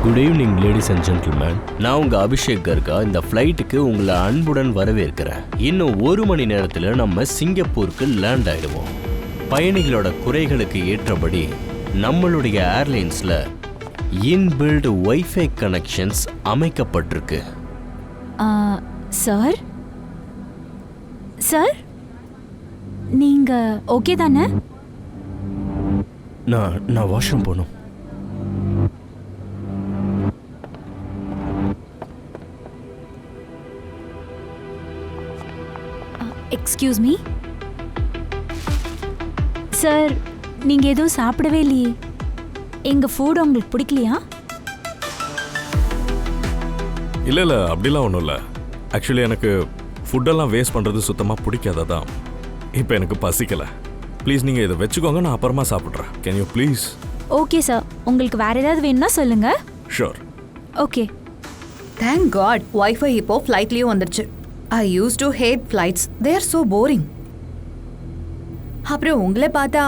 Good evening ladies and gentleman. நான் உங்கள் அபிஷேக் கர்கா. இந்த ஃப்ளைட்டுக்கு உங்களை அன்புடன் வரவேற்கிறேன். இன்னும் 1 மணி நேரத்தில் நம்ம சிங்கப்பூருக்கு லேண்ட் ஆகிடுவோம். பயணிகளோட குறைகளுக்கு ஏற்றபடி நம்மளுடைய ஏர்லைன்ஸில் இன்பில்ட் வைஃபை கனெக்ஷன்ஸ் அமைக்கப்பட்டிருக்கு. சார் சார் நீங்கள் ஓகே தானே? நான் வாஷ்ரூம் போகணும். எக்ஸ்கியூஸ் மீ சார், நீங்கள் எதுவும் சாப்பிடவே இல்லையே. எங்கள் ஃபுட் உங்களுக்கு பிடிக்கலையா? இல்லை அப்படிலாம் ஒன்றும் இல்லை. ஆக்சுவலி எனக்கு ஃபுட்டெல்லாம் வேஸ்ட் பண்ணுறது சுத்தமாக பிடிக்காததான். இப்போ எனக்கு பசிக்கலை. ப்ளீஸ் நீங்கள் இதை வச்சுக்கோங்க, நான் அப்புறமா சாப்பிட்றேன். Can you please? Okay sir, உங்களுக்கு வேறு ஏதாவது வேணும்னா சொல்லுங்கள். Sure. Okay. Thank God wifi இப்போ ஃப்ளைட்லேயும் வந்துடுச்சு. I use to hate flights. They are so boring. அப்புறம் உங்களை பார்த்தா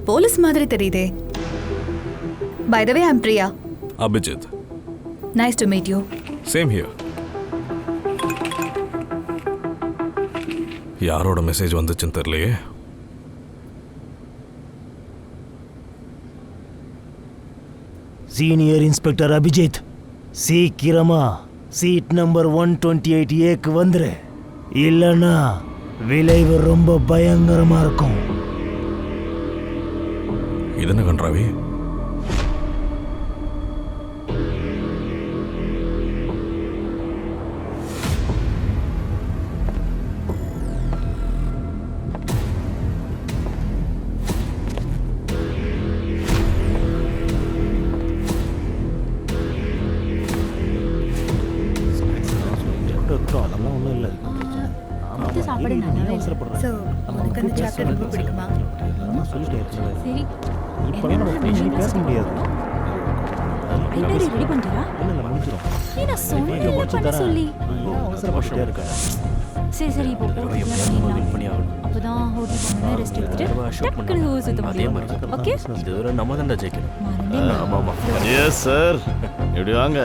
போலீஸ் மாதிரி தெரியுதே. By the way I'm Priya. Abhijit. Nice to meet you. Same here. யாரோட மெசேஜ் வந்துச்சுன்னு தெரியலையே. சீனியர் இன்ஸ்பெக்டர் அபிஜித், சீக்கிரமா சீட் நம்பர் 128A வந்துரு. இல்லைன்னா விளைவு ரொம்ப பயங்கரமா இருக்கும். இதென்ன கன்றாவி? அதெல்லாம் ஒன்றும் இல்லை. சாப்பாடு நல்லாவே ஸோ உனக்கு அந்த சாப்டர் ரொம்ப பிடிக்குமா? சரி. இப்போ நம்ம ஃபோன் பண்ணி பேச முடியாது. ஐநூறு ரெடி பண்ணிட்டா? இல்லை முடிஞ்சிடும். நான் சொன்னேன் பண்ண சொல்லி. அவசரப்பட்டுட்டே இருக்கேன். சரி இப்போ அப்போதான் ஹோட்டல் போனோன்னா ரெஸ்ட் எடுத்துட்டு டக்குனு ஊர் சுத்த முடியும். ஓகே, இது நம்ம தான் ஜெயிக்கணும். மறந்தேன். ஆமாம். எஸ் சார், இப்படி வாங்க.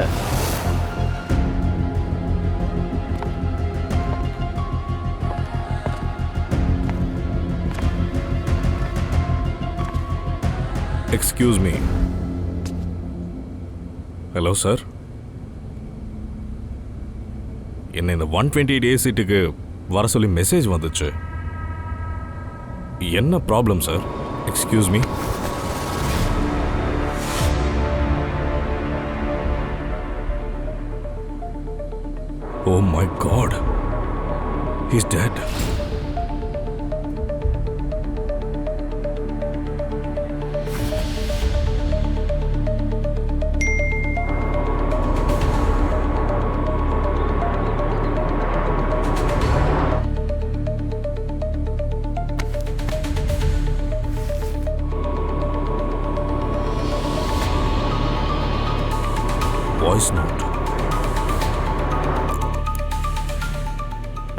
Excuse me. ஹலோ சார், என்ன இந்த 128A சீட்டுக்கு வர சொல்லி மெசேஜ் வந்துச்சு. என்ன problem sir? Excuse me. Oh my god, he's dead. Voice note.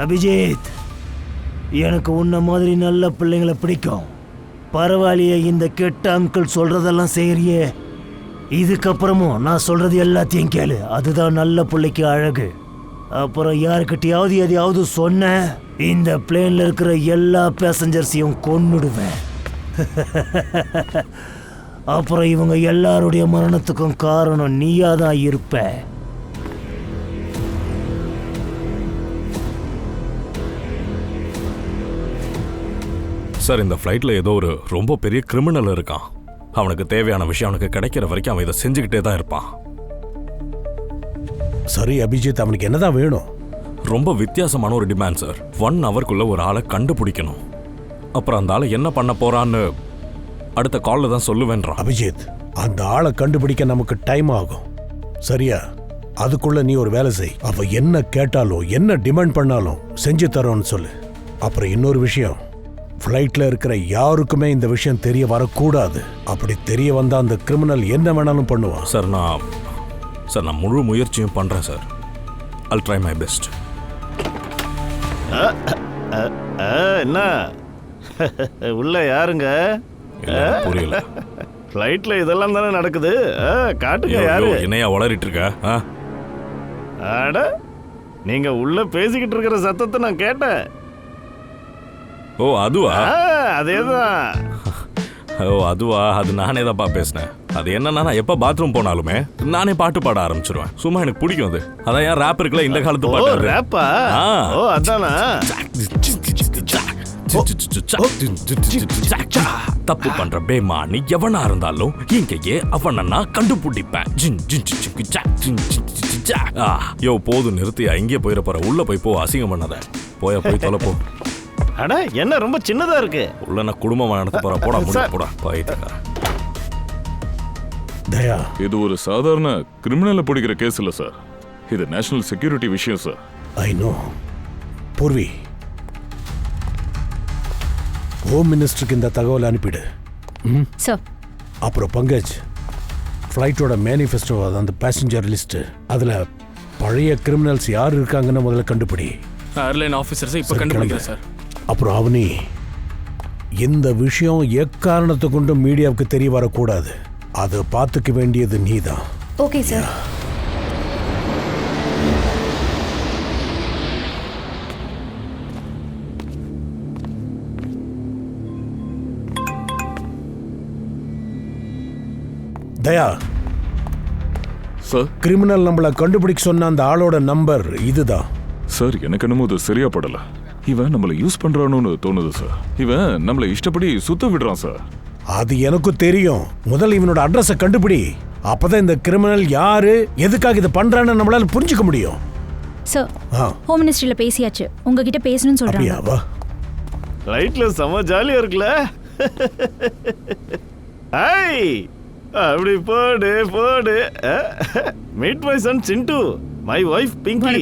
Abhijit, எனக்கு உன்ன மாதிரி நல்ல பிள்ளைங்களை பிடிக்கும். பரவாயில்லையே, இந்த கெட்ட அங்கிள் சொல்றதெல்லாம் செய்யறியே. இதுக்கப்புறமும் நான் சொல்றது எல்லாத்தையும் கேளு. அதுதான் நல்ல பிள்ளைக்கு அழகு. அப்புறம் யாருக்கிட்டையாவது எதையாவது சொன்ன, இந்த பிளேன்ல இருக்கிற எல்லா பேசஞ்சர்ஸையும் கொன்னுடுவேன். அப்புறம் இவங்க எல்லாருடைய மரணத்துக்கும் காரணம் நீயா தான் இருப்ப. சார், இந்த ஃப்ளைட்டில் ஏதோ ஒரு ரொம்ப பெரிய கிரிமினல் இருக்கான். அவனுக்கு தேவையான விஷயம் அவனுக்கு கிடைக்கிற வரைக்கும் அவன் இதை செஞ்சுக்கிட்டே தான் இருப்பான். சரி அபிஜித், அவனுக்கு என்னதான் வேணும்? ரொம்ப வித்தியாசமான ஒரு டிமாண்ட் சார். 1 ஹவர்க்குள்ள ஒரு ஆளை கண்டுபிடிக்கணும். அப்புறம் அந்த ஆளை என்ன பண்ண போறான்னு அடுத்த காலில் தான் சொல்லுவேன்றான். அபிஜித், அந்த ஆளை கண்டுபிடிக்க நமக்கு டைம் ஆகும். சரியா? அதுக்குள்ள நீ ஒரு வேலை செய். அவ என்ன கேட்டாலும் என்ன டிமாண்ட் பண்ணாலும் செஞ்சு தரோன்னு சொல்லு. அப்புறம் இன்னொரு விஷயம், ஃப்ளைட்ல இருக்கிற யாருக்குமே இந்த விஷயம் தெரிய வரக்கூடாது. அப்படி தெரிய வந்தா அந்த கிரிமினல் என்ன வேணாலும் பண்ணுவான். சார் நான் முழு முயற்சியும் பண்றேன் sir. I'll try my best. என்ன உள்ள யாருங்க? புரியல. ஃப்ளைட்ல இதெல்லாம் தானே நடக்குது. காட்டுங்க ஐயோ, யாரு. என்னையா வளரிட்டு இருக்க? அட நீங்க உள்ள பேசிக்கிட்டு இருக்கிற சத்தத்தை நான் கேட்டேன். ஓ அதுவா? அதேதான். ஓ அதுவா? அது நானே தான்ப்பா பேசினேன். அது என்னன்னா, நான் எப்போ பாத்ரூம் போனாலுமே நானே பாட்டு பாட ஆரம்பிச்சிருவேன். சும்மா எனக்கு பிடிக்கும் அது. அதான் ஏன் ரேப் இருக்குல்ல, இந்த காலத்து பாட்டு. ரேப்பா? ஓ அதானா? தப்பு பண்ற பேமானி எவனா இருந்தாலும் இங்கேயே அவனை நான் கண்டுபிடிப்பேன். யோ போதும், நிறுத்தியா? இங்கே போயிட போற. உள்ள போய் போ, அசிங்கம் பண்ணாத. போய் தொலைப்போ. அட என்ன ரொம்ப சின்னதா இருக்கு. உள்ள நான் குடும்பமா நடத்த போற. போடா முடியும் போடா. போயிட்டு தயா, இது ஒரு சாதாரண கிரிமினலை பிடிக்கிற கேஸ் இல்ல சார். இது நேஷனல் செக்யூரிட்டி விஷயம் சார். I know. பூர்வி, ஹோம் மினிஸ்டருக்கு இந்த தகவல் அனுப்பிடு. சார். அப்புறம் பங்கஜ், ஃப்ளைட்டோட மேனிஃபெஸ்டோ, அந்த பேசஞ்சர் லிஸ்ட், அதில் பழைய கிரிமினல்ஸ் யார் இருக்காங்கன்னு முதல்ல கண்டுபிடி. ஏர்லைன் ஆஃபீஸர்ஸை இப்போ கண்டுபிடிக்கிறேன் சார். அப்புறம் அவனி, இந்த விஷயம் எக்காரணத்தை கொண்டு மீடியாவுக்கு தெரிய வரக்கூடாது. அதை பார்த்துக்க வேண்டியது நீதான். Okay sir. Daya sir. Criminal நம்மளை கண்டுபிடிக்க சொன்ன அந்த ஆளோட நம்பர் இதுதான். சார் எனக்கு என்னமோ இது சரியா படல. இவன் நம்மளை யூஸ் பண்றானோன்னு தோணுது சார். இவன் நம்மளை இஷ்டப்படி சுத்த விடுறான் சார். அது எனக்கும் தெரியும். முதல்ல இவனோட அட்ரஸை கண்டுபிடி. அப்பதான் இந்த கிரிமினல் யாரு, எதுக்காக இதை பண்றான்னு நம்மளால புரிஞ்சுக்க முடியும். சார், ஹோம் மினிஸ்ட்ரியில பேசியாச்சு. உங்ககிட்ட பேசணும்னு சொல்றாங்க. அப்படியா? வா. ஃப்ளைட்ல செம ஜாலியா இருக்குல்ல. ஹாய், அப்படி போடு போடு. Meet my son Chintu, my wife Pinky,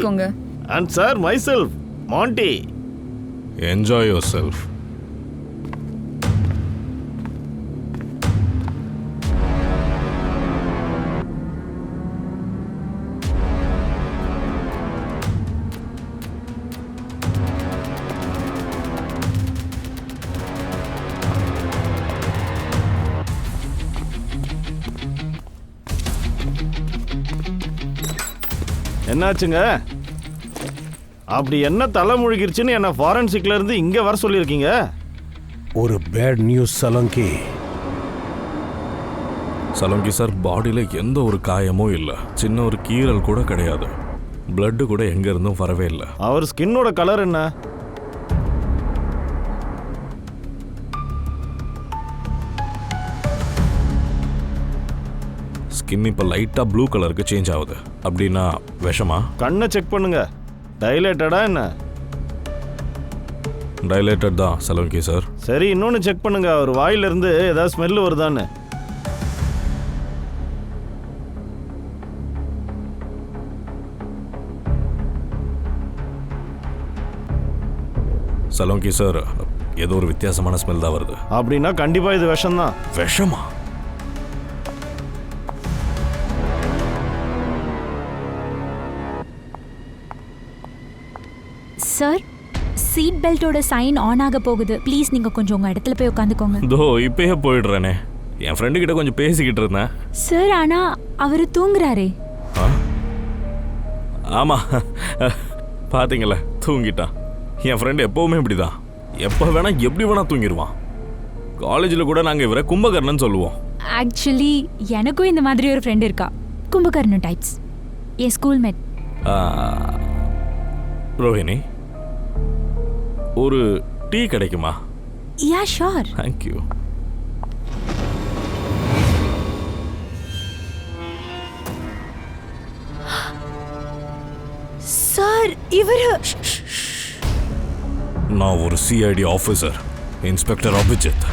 and sir myself Monty. Enjoy yourself. என்னாச்சுங்க? அப்படி என்ன தலை முழுகிருச்சுன்னு என்ன ஃபாரன்சிக்ல இருந்து இங்க வர சொல்லியிருக்கீங்க? ஒரு பேட் நியூஸ் சலங்கி. சலங்கி சார், பாடியில் எந்த ஒரு காயமும் இல்லை. சின்ன ஒரு கீறல் கூட கிடையாது. பிளட்டு கூட எங்க இருந்தும் வரவே இல்லை. அவர் ஸ்கின்னோட கலர் என்ன? ஸ்கின் இப்போ லைட்டாக ப்ளூ கலருக்கு சேஞ்ச் ஆகுது. அப்படின்னா விஷமா? கண்ணை செக் பண்ணுங்க. டைலேட்டடா என்ன? டைலேட்டட் தான் சலங்கி சார். சரி, இன்னொன்று செக் பண்ணுங்க. அவர் வாயிலிருந்து ஏதாவது ஸ்மெல் வருதான்னு. சலங்கி சார், ஏதோ ஒரு வித்தியாசமான ஸ்மெல் தான் வருது. அப்படின்னா கண்டிப்பா இது விஷம்தான். விஷமா? சார், சீட் பெல்ட்டோட சைன் ஆன் ஆக போகுது. ப்ளீஸ் நீங்க கொஞ்சம் உங்க இடத்துல போய் உட்காந்துக்கோங்க. தோ இப்பயே போயிடுறேனே. என் ஃப்ரெண்டு கிட்ட கொஞ்சம் பேசிக்கிட்டு இருந்தேன். சார், ஆனா அவர் தூங்குறாரே. ஆமா, பாத்தீங்களா, தூங்கிட்டான். என் ஃப்ரெண்டு எப்பவுமே இப்படிதான். எப்போ வேணா எப்படி வேணா தூங்கிடுவான். காலேஜில் கூட நாங்கள் இவரை கும்பகர்ணன் சொல்லுவோம். ஆக்சுவலி எனக்கும் இந்த மாதிரி ஒரு ஃப்ரெண்ட் இருக்கா. கும்பகர்ணன் டைப்ஸ். என் ஸ்கூல்மேட். ரோஹிணி, ஒரு டீ கிடைக்குமா? யா ஷோர். தேங்க்யூ. சார், இவரு நான் ஒரு CID officer, inspector Abhijit.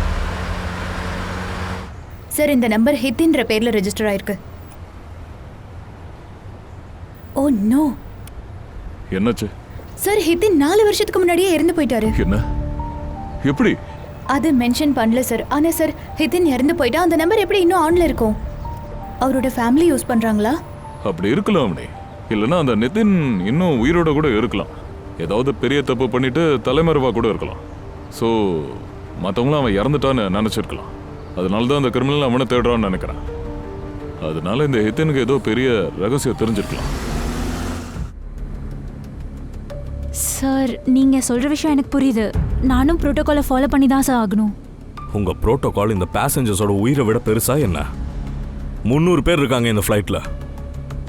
Sir, இந்த நம்பர் ஹித்தின்ற பேர்ல ரெஜிஸ்டர் ஆயிருக்கு. Oh no. என்னாச்சு? சார், ஹித்தின் 4 வருஷத்துக்கு முன்னாடியே இறந்து போயிட்டாரு. என்ன? எப்படி? அது மென்ஷன் பண்ணல சார். ஆனா சார், ஹித்தின் இறந்து போயிட்டா அந்த நம்பர் எப்படி இன்னும் ஆன்ல இருக்கும்? அவரோட ஃபேமிலி யூஸ் பண்றாங்களா? அப்படி இருக்கலாம் அவனே. இல்லைன்னா அந்த நிதின் இன்னும் உயிரோட கூட இருக்கலாம். ஏதாவது பெரிய தப்பு பண்ணிட்டு தலைமறைவா கூட இருக்கலாம். ஸோ மற்றவங்களும் அவன் இறந்துட்டான்னு நினச்சிருக்கலாம். அதனால தான் அந்த கிரிமினல் அவனை தேடுறான்னு நினைக்கிறேன். அதனால இந்த ஹித்தனுக்கு ஏதோ பெரிய ரகசியம் தெரிஞ்சிருக்கலாம். சார் நீங்கள் சொல்கிற விஷயம் எனக்கு புரியுது. நானும் ப்ரோட்டோகாலை ஃபாலோ பண்ணி தான் சார் ஆகணும். உங்கள் ப்ரோட்டோகால் இந்த பேசஞ்சர்ஸோட உயிரை விட பெருசா என்ன? 300 பேர் இருக்காங்க இந்த ஃப்ளைட்டில்.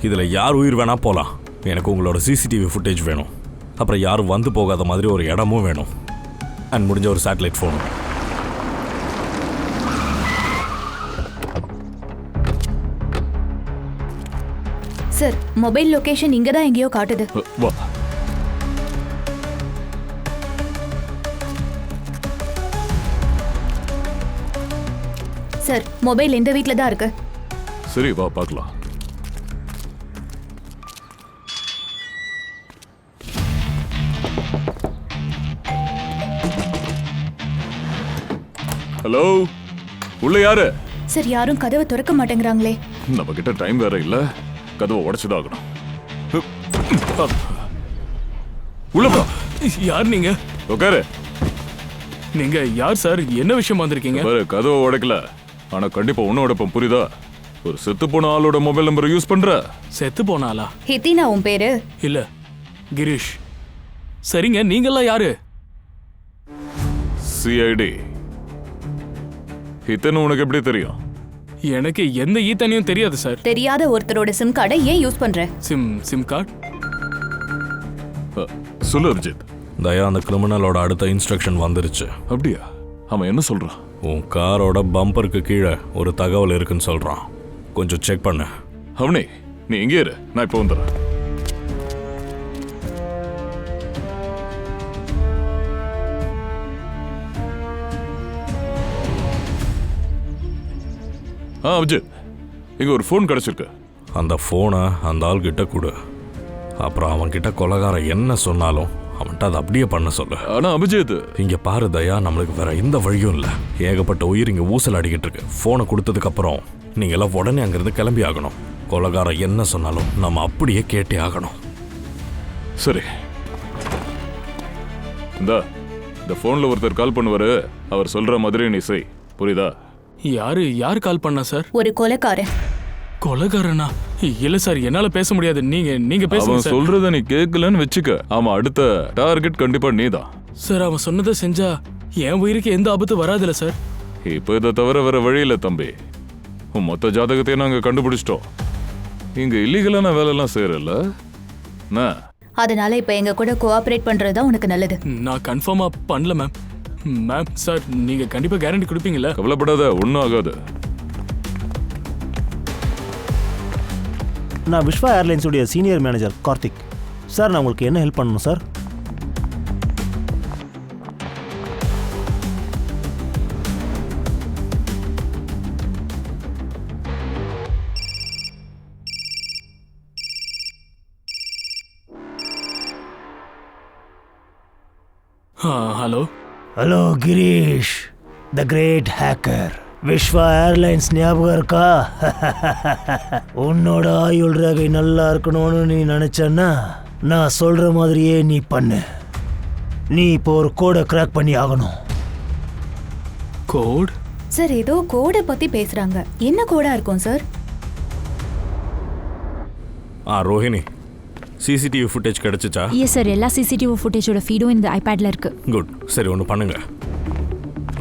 இதில் யார் உயிர் வேணா போகலாம். எனக்கு உங்களோட சிசிடிவி ஃபுட்டேஜ் வேணும். அப்புறம் யாரும் வந்து போகாத மாதிரி ஒரு இடமும் வேணும். அண்ட் முடிஞ்ச ஒரு satellite phone. Sir mobile location இங்கே தான் எங்கேயோ காட்டுது. வா. சார் மொபைல் இந்த வீட்டில் தான் இருக்கு. சரி வா பார்க்கலாம். ஹலோ, உள்ள யாரு? சார் யாரும் கதவை திறக்க மாட்டேங்கிறாங்களே. நம்ம கிட்ட டைம் வேற இல்ல, கதவை உடைச்சுதாகணும். உள்ள போ. யார் நீங்க? உட்காரு. நீங்க யார் சார்? என்ன விஷயம் வந்திருக்கீங்க? பாரு, கதவை உடைக்கல, ஆனா கண்டிப்பா ஒன்னும் உடைப்போம், புரியுதா? ஒரு செத்து போன ஆளோட மொபைல் நம்பர் யூஸ் பண்ற. செத்து போனாலா? ஹித்தினா உன் பேரு? இல்ல, கிரீஷ். சரிங்க, நீங்கெல்லாம் யாரு? சிஐடி. ஹித்தன் உனக்கு எப்படி தெரியும்? எனக்கு எந்த ஈத்தனையும் தெரியாது சார். தெரியாத ஒருத்தரோட சிம் கார்டை ஏன் யூஸ் பண்ற? Sim card? சொல்லு அர்ஜித். தயா, அந்த கிரிமினலோட அடுத்த இன்ஸ்ட்ரக்ஷன் வந்துருச்சு. அப்படியா? அவன் என்ன சொல்றான்? உன் காரோட பம்பருக்கு கீழே ஒரு தகவல் இருக்குன்னு சொல்றான். கொஞ்சம் செக் பண்ணு. அவனே, நீ எங்கே இரு, நான் இப்போ வந்துடுறேன். அபிஜித், இங்க ஒரு ஃபோன் கிடைச்சிருக்கு. அந்த ஃபோனை அந்த ஆள் கிட்ட கொடு. அப்புறம் அவன்கிட்ட கொலைகாரன் என்ன சொன்னாலும் அவன்கிட்ட அதை அப்படியே பண்ண சொல்லு. ஆனா அபிஜித், இங்க பாரு தயா, நம்மளுக்கு வேற எந்த வழியும் இல்லை. ஏகப்பட்ட உயிர் இங்க ஊசல் அடிக்கிட்டு இருக்கு. ஃபோனை கொடுத்ததுக்கு அப்புறம் நீங்க எல்லாம் உடனே அங்கிருந்து கிளம்பி ஆகணும். கொலைகாரன் என்ன சொன்னாலும் நம்ம அப்படியே கேட்டே ஆகணும். சரி, இந்த போன்ல ஒருத்தர் கால் பண்ணுவாரு, அவர் சொல்ற மாதிரி நீ செய், புரியுதா? யார் கால் பண்ணா சார்? ஒரு கொலைக்காரன். கொலைகாரனா? இல்ல சார், என்னால பேச முடியாது. நீங்க பேசுங்க அவன் சார். சொல்றத நீ கேட்கலன்னு வெச்சுக்க, அவன் அடுத்த டார்கெட் கண்டிப்பா நீதான். சார், அவன் சொன்னதை செஞ்சா என் உயிருக்கு எந்த ஆபத்து வராதுல்ல சார்? இப்போ இதை தவிர வேற வழி இல்லை தம்பி. உன் மொத்த ஜாதகத்தையும் நாங்க கண்டுபிடிச்சிட்டோம். இங்க இல்லீகலான வேலையெல்லாம் செய்யறல்ல, அதனால இப்ப எங்க கூட கோஆபரேட் பண்றது தான் உனக்கு நல்லது. நான் கன்ஃபார்மா பண்ணல மேம். மேம் சார், நீங்க கண்டிப்பா கேரண்டி கொடுப்பீங்களா? கவலைப்படாத, ஒன்றும் ஆகாது. நான் விஸ்வா ஏர்லைன்ஸுடைய சீனியர் மேனேஜர் கார்த்திக். சார், நான் உங்களுக்கு என்ன ஹெல்ப் பண்ணணும் sir? Hello. Hello Girish, the great hacker. Viswa airlines ஞாபகம் இருக்கா? உன்னோட ஆயுள் ரேகை நல்லா இருக்கணும்னு நீ நினைச்சன்னா நான் சொல்ற மாதிரியே நீ பண்ணு. நீ இப்போ ஒரு கோடை கிராக் பண்ணி ஆகணும். கோட்? சார், ஏதோ கோடை பத்தி பேசுறாங்க. என்ன கோடா இருக்கும் சார்? ரோஹிணி, சிசிடிவி ஃபுட்டேஜ் கிடைச்சிச்சா? எஸ் சார், எல்லா சிசிடிவி ஃபுட்டேஜோட ஃபீடும் இந்த ஐபேட்ல இருக்கு. குட். சரி, ஒன்று பண்ணுங்க.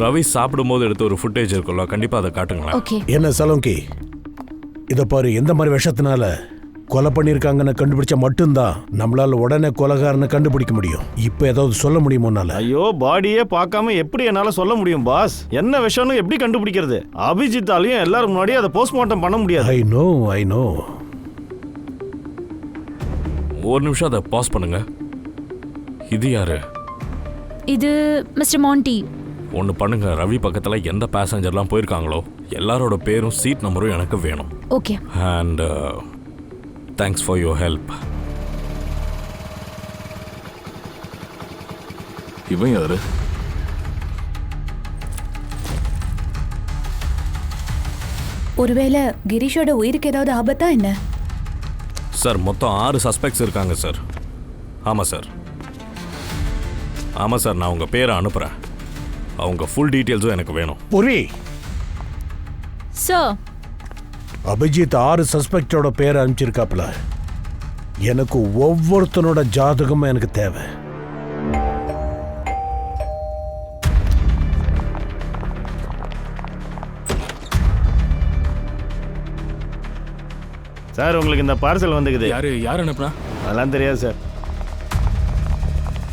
ரவி சாப்பிடும்போது எடுத்த ஒரு ஃபுட்டேஜ் இருக்குல்ல, கண்டிப்பா அதை காட்டுங்களேன். ஓகே. என்ன சலோங்கி, இதை பாரு, எந்த மாதிரி விஷத்தினால கொலை பண்ணியிருக்காங்கன்னு கண்டுபிடிச்சா மட்டும்தான் நம்மளால உடனே கொலைகாரனை கண்டுபிடிக்க முடியும். இப்போ ஏதாவது சொல்ல முடியுமோனால? ஐயோ, பாடியே பார்க்காம எப்படி என்னால சொல்ல முடியும் பாஸ்? என்ன விஷயம்னு எப்படி கண்டுபிடிக்கிறது? அபிஜித்தாலையும் எல்லாரும் முன்னாடியே அதை போஸ்ட்மார்ட்டம் பண்ண முடியாது. I know. ஒரு நிமிஷம் அதை பாஸ் பண்ணுங்க. இது யாரு? இது மிஸ்டர் மாண்டி. ஒன்று பண்ணுங்க, ரவி பக்கத்தில் எந்த பேசஞ்சர்லாம் போயிருக்காங்களோ எல்லாரோட பேரும் சீட் நம்பரும் எனக்கு வேணும். Okay. And thanks for your help. இவன் யாரு? ஒருவேளை கிரீஷோட உயிருக்கு ஏதாவது ஆபத்தா என்ன? சார், மொத்தம் 6 சஸ்பெக்ட்ஸ் இருக்காங்க சார். ஆமாம் சார். நான் உங்கள் பேரை அனுப்புகிறேன். அவங்க ஃபுல் டீட்டெயில்ஸும் எனக்கு வேணும். புரி, சார் அபிஜித் 6 சஸ்பெக்டோட பேர் அனுப்பிச்சிருக்காப்ல. எனக்கு ஒவ்வொருத்தனோட ஜாதகமும் எனக்கு தேவை. சார் உங்களுக்கு இந்த பார்சல் வந்துக்குது. யார் அனுப்புனா? அதெல்லாம் தெரியாது சார்.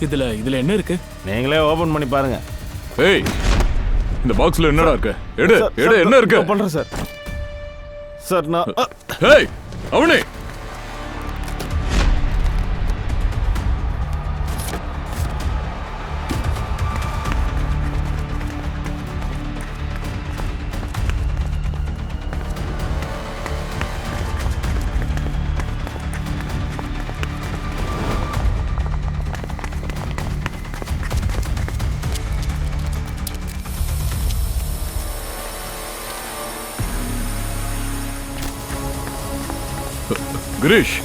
இதுல என்ன இருக்கு? நீங்களே ஓபன் பண்ணி பாருங்க. ஏய், இந்த பாக்ஸ்ல என்னடா இருக்கு? எடு எடு, என்ன இருக்கு? பண்றேன் சார். சார் நான் ஏய் அவனே, கிரீஷ்,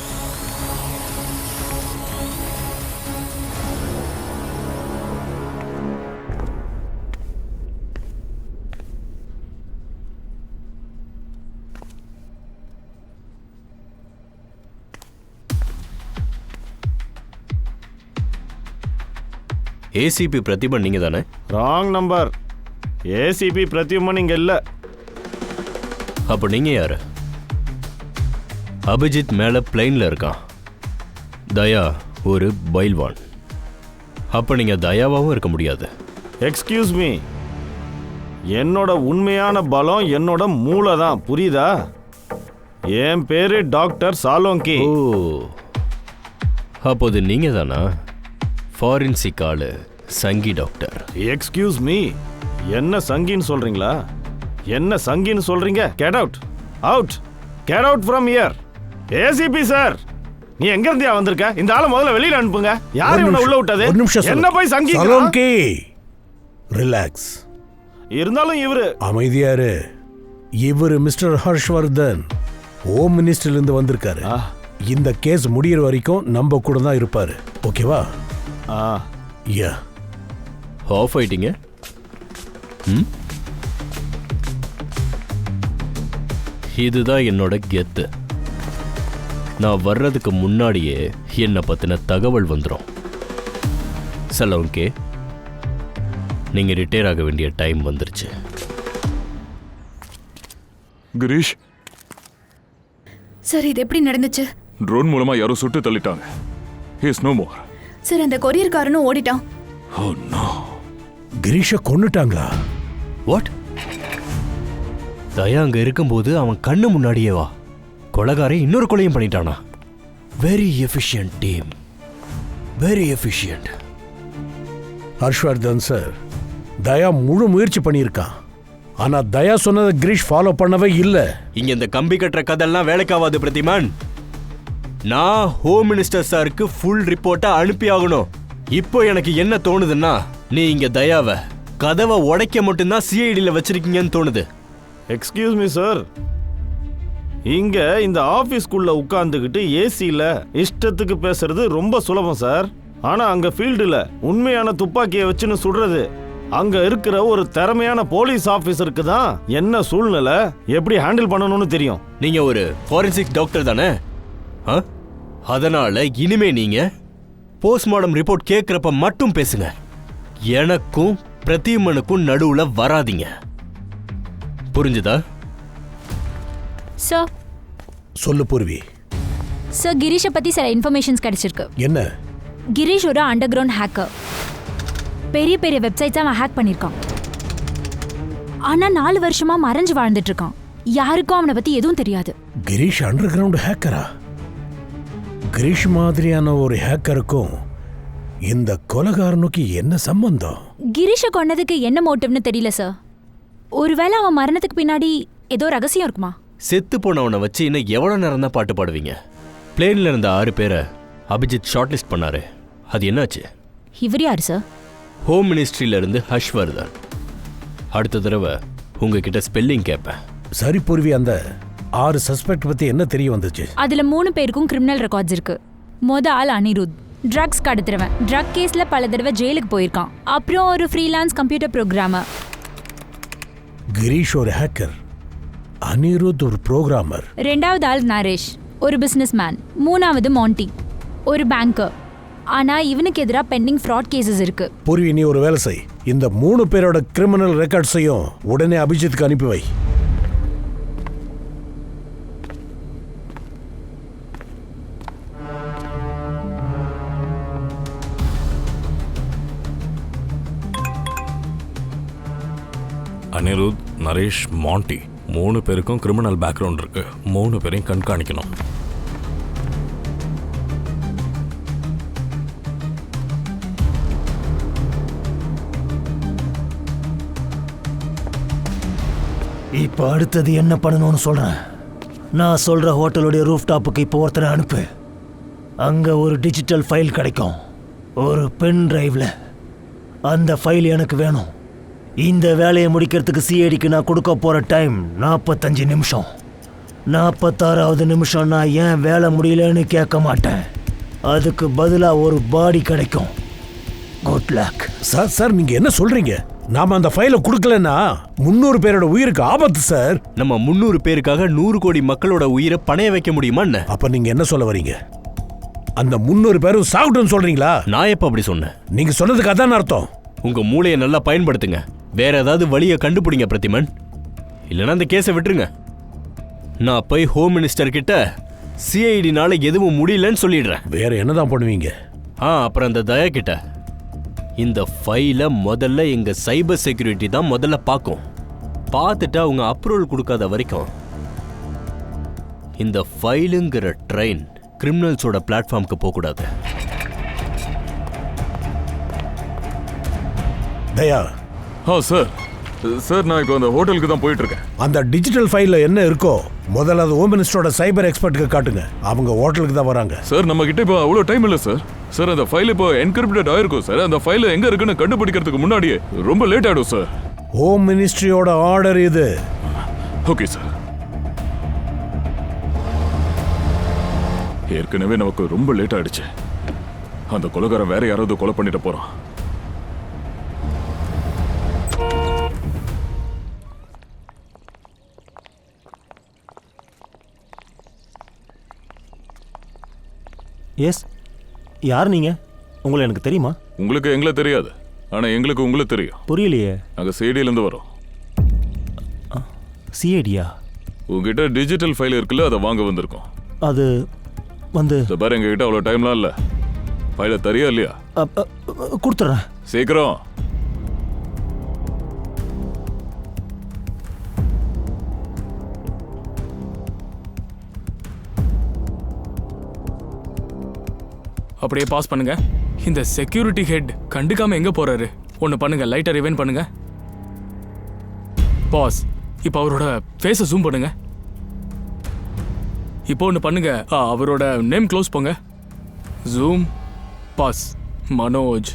ஏசிபி பிரதிபன் நீங்க தானே? Wrong number. ஏசிபி பிரத்யுமன் இங்க இல்ல. அப்போ நீங்க யாரு? அபிஜித் மேல பிளைன்ல இருக்கான். தயா ஒரு பைல்வான். அப்ப நீங்க தயாவாவும் இருக்க முடியாது. எக்ஸ்கியூஸ் மீ, என்னோட உண்மையான பலம் என்னோட மூளை தான், புரியுதா? என் பேரு டாக்டர் சாலோங்கி. ஓ, அப்போது நீங்க தானா ஃபாரின்சிக் ஆளு சங்கி டாக்டர்? எக்ஸ்கியூஸ் மீ, என்ன சங்கின்னு சொல்றீங்களா? என்ன சங்கின்னு சொல்றீங்க? Get out, out, get out from here. ACP sir, நீ எங்க இருந்தியா வந்திருக்க? இந்த ஆளை முதல்ல வெளியில அனுப்புங்க. யார் இவனை உள்ள விட்டது? ஒரு நிமிஷம் என்ன போய் சங்கி? சாலோங்கி, ரிலாக்ஸ். இருந்தாலும் இவரு அமைதியாரு. இவரு மிஸ்டர் ஹர்ஷ்வர்தன், ஹோம் மினிஸ்டர்ல இருந்து வந்திருக்காரு. இந்த கேஸ் முடியற வரைக்கும் நம்ம கூட தான் இருப்பாரு. ஓகேவா? யா. ஆஃப் ஆயிட்டீங்க. இதுதான் என்னோட கெத்து. நான் வர்றதுக்கு முன்னாடியே என்னை பத்தின தகவல் வந்துடும். சலோங்கே, நீங்க ரிட்டையர் ஆக வேண்டிய டைம் வந்துருச்சு. கிரீஷ், சார் இது எப்படி நடந்துச்சு? ட்ரோன் மூலமா யாரோ சுட்டு தள்ளிட்டாங்க. He is no more. Sir அந்த கொரியர்காரனும் ஓடிட்டான். Oh no. கிரீஷ கொன்னுட்டாங்களா? வாட்? தயா அங்க இருக்கும்போது அவன் கண்ணு முன்னாடியே வா கொலைகாரே இன்னொரு கொலையும் பண்ணிட்டானா? Very efficient team, very efficient. Harshvardhan sir, Daya முழு முயற்சி பண்ணியிருக்கான். ஆனா தயா சொன்னதை கிரீஷ் ஃபாலோ பண்ணவே இல்லை. இங்க இந்த கம்பி கட்டுற கதெல்லாம் வேலைக்காவாது பிரதிமான். நான் ஹோம் மினிஸ்டர் சாருக்கு ஃபுல் ரிப்போர்ட்டை அனுப்பி ஆகணும். இப்போ எனக்கு என்ன தோணுதுன்னா, நீ இங்க தயாவை கதவை உடைக்க மட்டும்தான் சிஐடியில் வச்சிருக்கீங்கன்னு தோணுது. எக்ஸ்கியூஸ் மீ சார், இங்க இந்த ஆபீஸ்க்குள்ள உட்கார்ந்துகிட்டு ஏசில இஷ்டத்துக்கு பேசுறது ரொம்ப சுலபம் சார். ஆனா அங்க ஃபீல்டுல உண்மையான துப்பாக்கியை வச்சுன்னு சுடுறது அங்க இருக்கிற ஒரு திறமையான போலீஸ் ஆபீசருக்கு தான் என்ன சூழ்நிலை எப்படி ஹேண்டில் பண்ணணும்னு தெரியும். நீங்க ஒரு ஃபாரன்சிக் டாக்டர் தானே? அதனால இனிமே நீங்க போஸ்ட்மார்டம் ரிப்போர்ட் கேட்கிறப்ப மட்டும் பேசுங்க. எனக்கும் பிரதிமனுக்கும் நடுவுல வராதீங்க. புரிஞ்சுதா? சார் சொல்லு பூர்வி. சார், கிரீஷை பத்தி சில இன்ஃபர்மேஷன்ஸ் கிடைச்சிருக்கு. என்ன? கிரீஷ் ஒரு அண்டர் கிரவுண்ட் ஹேக்கர். பெரிய பெரிய வெப்சைட்ஸ் அவன் ஹேக் பண்ணியிருக்கான். ஆனா 4 வருஷமா மறைஞ்சு வாழ்ந்துட்டு இருக்கான். யாருக்கும் அவனை பத்தி எதுவும் தெரியாது. கிரீஷ் அண்டர் கிரவுண்ட் ஹேக்கரா? கிரீஷ் மாதிரியான ஒரு ஹேக்கருக்கும் இந்த கொலைகாரனுக்கு என்ன சம்பந்தம்? கிரீஷை கொன்னதுக்கு என்ன மோட்டிவ்னு தெரியல சார். ஒருவேளை அவன் மரணத்துக்கு பின்னாடி ஏதோ ரகசியம் இருக்குமா? செத்து போனவனை வச்சு இன்னும் எவ்வளவு நேரம் தான் பாட்டு பாடுவீங்க? பிளேன்ல இருந்த 6 பேரை அபிஜித் ஷார்ட் லிஸ்ட் பண்ணாரு. அது என்னாச்சு? இவர் யாரு சார்? ஹோம் மினிஸ்ட்ரியில இருந்து ஹர்ஷ்வர்தன். அடுத்த தடவை உங்ககிட்ட ஸ்பெல்லிங் கேட்பேன். சரி பூர்வி, அந்த 6 சஸ்பெக்ட் பத்தி என்ன தெரிய வந்துச்சு? அதுல 3 பேருக்கும் கிரிமினல் ரெக்கார்ட்ஸ் இருக்கு. ஆள் அனிருத், ட்ரக்ஸ் கடத்துறவன், ட்ரக் கேஸ்ல பல தடவை ஜெயிலுக்கு போயிருக்கான். அப்புறம் ஒரு ஃப்ரீலான்ஸ் கம்ப்யூட்டர் ப்ரோக்ராமர். கிரீஷ் ஒரு ஹேக்கர். அனிருத் ஒரு புரோகிராமர். ரெண்டாவது ஆள் நரேஷ், ஒரு பிசினஸ் மேன். மூணாவது மாண்டி, ஒரு பேங்கர். ஆனா இவனுக்கு எதிராக பெண்டிங் ஃப்ராட் கேசஸ் இருக்கு. பூர்வி, நீ ஒரு வேலை செய். இந்த 3 பேரோட கிரிமினல் ரெக்கார்ட்ஸையும் உடனே அபிஜித்துக்கு அனுப்பி வை. அனிருத், நரேஷ், மாண்டி 3 பேருக்கும் கிரிமினல் பேக்ரவுண்ட் இருக்கு. 3 பேரையும் கண்காணிக்கணும். இப்போ அடுத்தது என்ன பண்ணணும்னு சொல்றேன். நான் சொல்ற ஹோட்டலுடைய ரூஃப் டாப்புக்கு இப்போ ஒருத்தரை அனுப்பு. அங்க ஒரு டிஜிட்டல் ஃபைல் கிடைக்கும், ஒரு பென் டிரைவ்ல. அந்த ஃபைல் எனக்கு வேணும். இந்த வேலையை முடிக்கிறதுக்கு சிஐடிக்கு நான் கொடுக்க போற டைம் 45 நிமிஷம். 46வது நிமிஷம் நான் ஏன் வேலை முடியலன்னு கேட்க மாட்டேன். அதுக்கு பதிலாக ஒரு பாடி கிடைக்கும். Good luck. சார் நீங்க என்ன சொல்றீங்க? நாம அந்த ஃபைலை கொடுக்கலன்னா 300 பேரோட உயிருக்கு ஆபத்து சார். நம்ம 300 பேருக்காக 100 கோடி மக்களோட உயிரை பணைய வைக்க முடியுமா என்ன? அப்ப நீங்க என்ன சொல்ல வரீங்க? அந்த 300 பேரும் சாகட்டும்னு சொல்றீங்களா? நான் எப்ப அப்படி சொன்னேன்? நீங்க சொன்னதுக்கு அதான் அர்த்தம். உங்க மூளையை நல்லா பயன்படுத்துங்க. வேற ஏதாவது வழியை கண்டுபிடிங்க பிரதிமன், இல்லைன்னா அந்த கேஸை விட்டுருங்க. நான் போய் ஹோம் மினிஸ்டர் கிட்ட சிஐடினால எதுவும் முடியலன்னு சொல்லிடுறேன். வேற என்னதான் பண்ணுவீங்க? அப்புறம் அந்த தயா கிட்ட இந்த ஃபைலை முதல்ல எங்க சைபர் செக்யூரிட்டி தான் முதல்ல பார்க்கும். பார்த்துட்டு அவங்க அப்ரூவல் கொடுக்காத வரைக்கும் இந்த ஃபைலுங்கிற ட்ரெயின் கிரிமினல்ஸோட பிளாட்ஃபார்முக்கு போகக்கூடாது. தயா. சார் சார், நான் இப்போ அந்த ஹோட்டலுக்கு தான் போயிட்டு இருக்கேன். அந்த டிஜிட்டல் ஃபைல்ல என்ன இருக்கோ முதல்ல அது ஹோம் மினிஸ்டரோட சைபர் எக்ஸ்பர்ட்டுக்கு காட்டுங்க. அவங்க ஹோட்டலுக்கு தான் வராங்க. சார், நம்ம கிட்ட இப்போ அவ்வளோ டைம் இல்லை சார். சார், அந்த ஃபைல் இப்போ என்கிரிப்டட் ஆயிருக்கும் சார். அந்த ஃபைல் எங்க இருக்குன்னு கண்டுபிடிக்கிறதுக்கு முன்னாடியே ரொம்ப லேட் ஆயிடும் சார். ஹோம் மினிஸ்ட்ரியோட ஆர்டர் இது. Okay sir. ஏற்கனவே நமக்கு ரொம்ப லேட் ஆயிடுச்சு. அந்த கொலைகாரன் வேற யாராவது கொலை பண்ணிட்டு போறான். எஸ், யார் நீங்க? உங்களை எனக்கு தெரியுமா? உங்களுக்கு எங்களை தெரியாது, ஆனா எங்களுக்கு உங்களை தெரியும். புரியலையே. நாங்க சிஐடியிலேருந்து வரோம். சிஐடியா? உங்ககிட்ட டிஜிட்டல் ஃபைல் இருக்குல்ல, அதை வாங்க வந்திருக்கோம். அது வந்து பாரு, எங்ககிட்ட அவ்வளோ டைம்லாம் இல்லை. ஃபைலை தரியா இல்லையா? கொடுத்துட்றேன். சீக்கிரம். அப்படியே பாஸ் பண்ணுங்க. இந்த செக்யூரிட்டி ஹெட் கண்டுக்காம எங்க போறாரு? ஒன்னு பண்ணுங்க, லைட்டை ரிவைண்ட் பண்ணுங்க. பாஸ். இப்போ அவரோட ஃபேஸை ஜூம் பண்ணுங்க. இப்போ ஒன்று பண்ணுங்க, அவரோட நேம் க்ளோஸ் போங்க. ஜூம். பாஸ். மனோஜ்.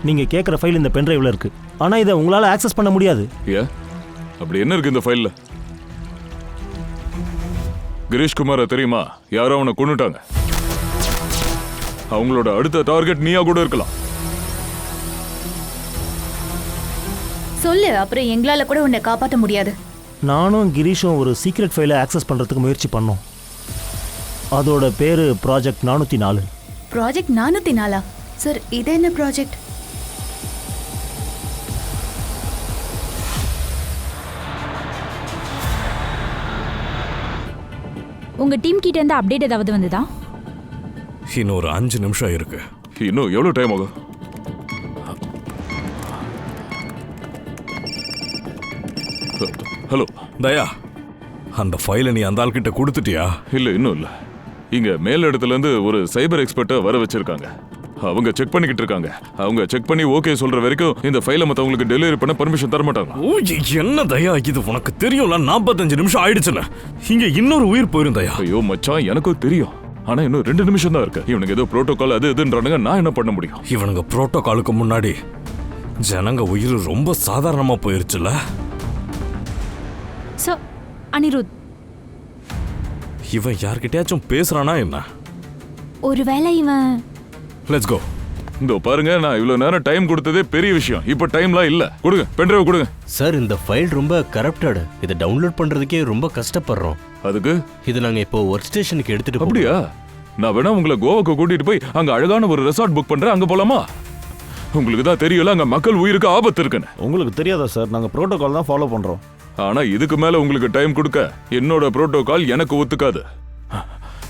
நீங்க கேட்குற ஃபைல் இந்த பென்ட்ரைவ்ல இருக்கு. ஆனா இதை உங்களால ஆக்சஸ் பண்ண முடியாது. ஏன்? அப்படி என்ன இருக்கு இந்த ஃபைல்ல? கிரீஷ் குமார தெரியுமா? யாரோ அவனை கொன்னுட்டாங்க. அவங்களோட அடுத்த டார்கெட் நீயா கூட இருக்கலாம். சொல்லு, அப்புறம் எங்களால கூட உன்னை காப்பாற்ற முடியாது. நானும் கிரீஷும் ஒரு சீக்ரெட் ஃபைலை ஆக்சஸ் பண்றதுக்கு முயற்சி பண்ணோம். அதோட பேரு ப்ராஜெக்ட் 404. ப்ராஜெக்ட் 404? சார், இது என்ன ப்ராஜெக்ட்? உங்க டீம் கிட்ட இருந்து அப்டேட் ஏதாவது வந்ததா? இன்னும் ஒரு 5 நிமிஷம் இருக்கு. இன்னும் எவ்வளவு டைம் ஆகும்? ஹலோ தயா, அந்த ஃபைலை நீ அந்த ஆள்கிட்ட கொடுத்துட்டியா? இல்ல, இன்னும் இல்ல. இங்க மேல் இடத்துல இருந்து ஒரு சைபர் எக்ஸ்பர்ட்டை வர வச்சிருக்காங்க. அவங்க செக் பண்ணிக்கிட்டு இருக்காங்க. அவங்க செக் பண்ணி ஓகே சொல்ற வரைக்கும் இந்த ஃபைலை மத்தவங்களுக்கு டெலிவரி பண்ண பர்மிஷன் தர மாட்டாங்க. ஓ, என்ன தயா இது? உனக்கு தெரியும்ல, 45 நிமிஷம் ஆயிடுச்சுன்னு. இங்க இன்னொரு உயிர் போயிரும் தயா. ஐயோ மச்சான், எனக்கும் தெரியும். ஆனா இன்னும் 2 நிமிஷம் தான் இருக்கு. இவனுக்கு ஏதோ புரோட்டோகால் அது இதுன்றானுங்க. நான் என்ன பண்ண முடியும்? இவனுங்க புரோட்டோகாலுக்கு முன்னாடி ஜனங்க உயிர் ரொம்ப சாதாரணமா போயிருச்சுல. அனிருத், இவன் யார்கிட்டயாச்சும் பேசுறானா என்ன? ஒருவேளை இவன் லெட்ஸ் கோ. இதோ பாருங்க, நான் இவ்வளவு நேரம் டைம் கொடுத்ததே பெரிய விஷயம். இப்ப டைம்லாம் இல்ல. கொடுங்க, பென்ட்ரைவ் கொடுங்க. சார் இந்த ஃபைல் ரொம்ப கரப்டட். இதை டவுன்லோட் பண்றதுக்கே ரொம்ப கஷ்டப்படுறோம். அதுக்கு இது நாங்க இப்போ ஒர்க் ஸ்டேஷனுக்கு எடுத்துட்டு போறோம். அப்படியா? நான் வேணா உங்களை கோவாக்கு கூட்டிட்டு போய் அங்க அழகான ஒரு ரெசார்ட் புக் பண்றேன். அங்க போலாமா? உங்களுக்கு தான் தெரியல அங்க மக்கள் உயிருக்கு ஆபத்து இருக்குன்னு. உங்களுக்கு தெரியாதா சார், நாங்கள் ப்ரோட்டோகால் தான் ஃபாலோ பண்ணுறோம். ஆனா இதுக்கு மேல உங்களுக்கு டைம் கொடுக்க என்னோட புரோட்டோகால் எனக்கு ஒத்துக்காது.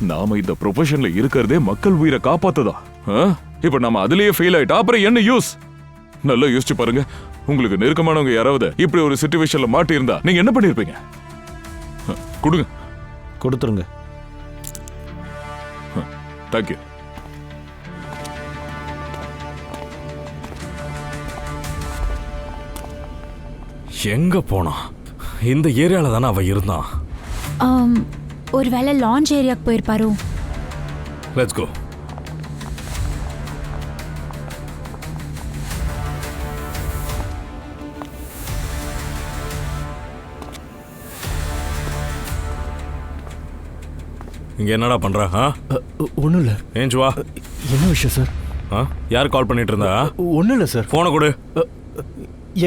நாம இந்த ப்ரொஃபஷன்ல இருக்கிறதே மக்கள் உயிரை காப்பாத்துதா. இப்ப நாம அதுலயே ஃபெயில் ஆயிட்டா அப்புறம் என்ன யூஸ்? நல்லா யோசிச்சு பாருங்க. உங்களுக்கு நெருக்கமானவங்க யாராவது இப்படி ஒரு சிச்சுவேஷன்ல மாட்டி இருந்தா நீங்க என்ன பண்ணிருப்பீங்க? கொடுங்க. கொடுத்துருங்க. தேங்க்யூ. எங்க போனா? இந்த ஏரியால தானே அவ இருந்தான். ஒருவேளை லான்ச் ஏரியாக்கு போயிருப்பாரோ? Let's go. இங்க என்னடா பண்ற? ஒன்றும் இல்லை. ஏஞ்சு வா. என்ன விஷயம் சார்? யார் கால் பண்ணிட்டு இருந்தா? ஒன்றும் இல்லை சார். போனை கொடு.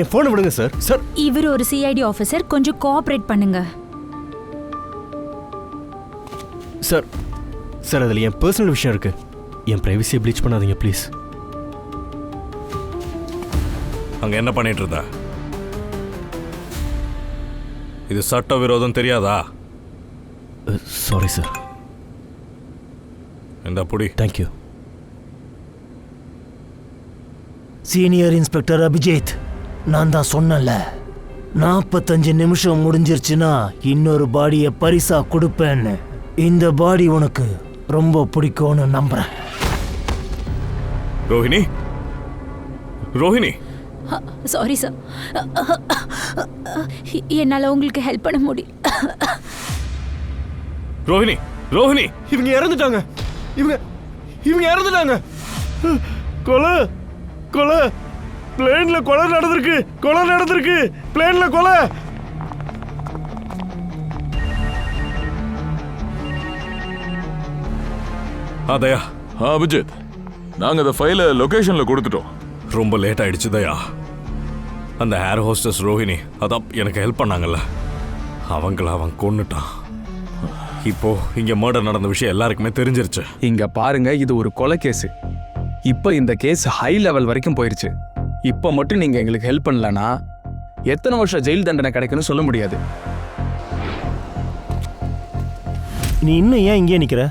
என் ஃபோனை விடுங்க சார். சார் இவர் ஒரு சிஐடி ஆஃபீஸர், கொஞ்சம் கோஆப்ரேட் பண்ணுங்க. சார் சார் அதில் என் பர்சனல் விஷயம் இருக்கு. என் பிரைவசியை ப்ளீச் பண்ணாதீங்க ப்ளீஸ். அங்க என்ன பண்ணிட்டு இருந்தா? இது சட்ட விரோதம் தெரியாதா? Sorry sir. இந்த புடி. தேங்க்யூ. சீனியர் இன்ஸ்பெக்டர் அபிஜித், நான் தான் சொன்னல 45 நிமிஷம் முடிஞ்சிருச்சுன்னா இன்னொரு பாடியை பரிசா கொடுப்பேன்னு. இந்த பாடி உனக்கு ரொம்ப பிடிக்கும்னு நம்புறேன். ரோஹிணி, ரோஹிணி. சாரி சார், என்னால் உங்களுக்கு ஹெல்ப் பண்ண முடியும். ரோஹிணி, ரோஹிணி. இவங்க இறந்துட்டாங்க. இவங்க இறந்துட்டாங்க. கொலை கொலை பிளேன்ல கொலை நடந்திருக்கு. கொலை நடந்திருக்கு. பிளேன்ல கொலை. தயா. அபிஜித், நாங்க அந்த ஃபைலை லொகேஷன்ல கொடுத்துட்டோம். ரொம்ப லேட் ஆயிடுச்சு தயா. அந்த ஏர் ஹோஸ்டஸ் ரோஹிணி அதான் எனக்கு ஹெல்ப் பண்ணாங்கல்ல, அவங்கள அவன் கொன்னுட்டான். இப்போ இங்க மர்டர் நடந்த விஷயம் எல்லாருக்குமே தெரிஞ்சிருச்சு. இங்க பாருங்க, இது ஒரு கொலை கேஸ். இப்போ இந்த கேஸ் ஹை லெவல் வரைக்கும் போயிருச்சு. இப்போ மட்டும் நீங்க எங்களுக்கு ஹெல்ப் பண்ணலனா எத்தனை வருஷம் ஜெயில் தண்டனை கிடைக்குன்னு சொல்ல முடியாது. நீ இன்னும் ஏன் இங்கே நிற்கிற?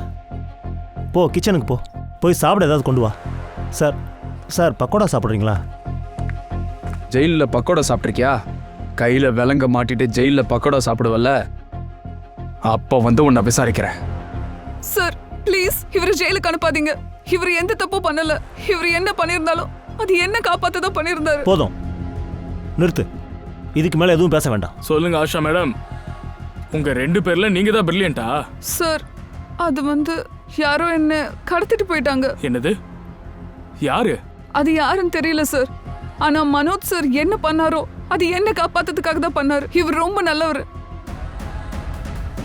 போ, கிச்சனுக்கு போ. போய் சாப்பிட ஏதாவது கொண்டு வா. சார் சார் பக்கோடா சாப்பிட்றீங்களா? ஜெயிலில் பக்கோடா சாப்பிட்ருக்கியா? கையில் விலங்க மாட்டிட்டு ஜெயிலில் பக்கோடா சாப்பிடுவல்ல, அப்போ வந்து உன்னை விசாரிக்கிறேன். சார் ப்ளீஸ் இவரை ஜெயிலுக்கு அனுப்பாதீங்க. இவர் எந்த தப்பும் பண்ணல. இவர் என்ன பண்ணியிருந்தாலும் அது என்ன காப்பாத்ததான் பண்ணியிருந்தாரு. போதும், நிறுத்து. இதுக்கு மேலே எதுவும் பேச வேண்டாம். சொல்லுங்க ஆஷா மேடம், உங்க 2 பேர்ல நீங்க தான் பிரில்லியண்டா? சார் அது வந்து யாரோ என்ன கடத்திட்டு போயிட்டாங்க. என்னது? யாரு? அது யாருன்னு தெரியல சார். ஆனா மனோஜ் சார் என்ன பண்ணாரோ அது என்ன காப்பாத்துறதுக்காக தான் பண்ணாரு. இவர் ரொம்ப நல்லவர்.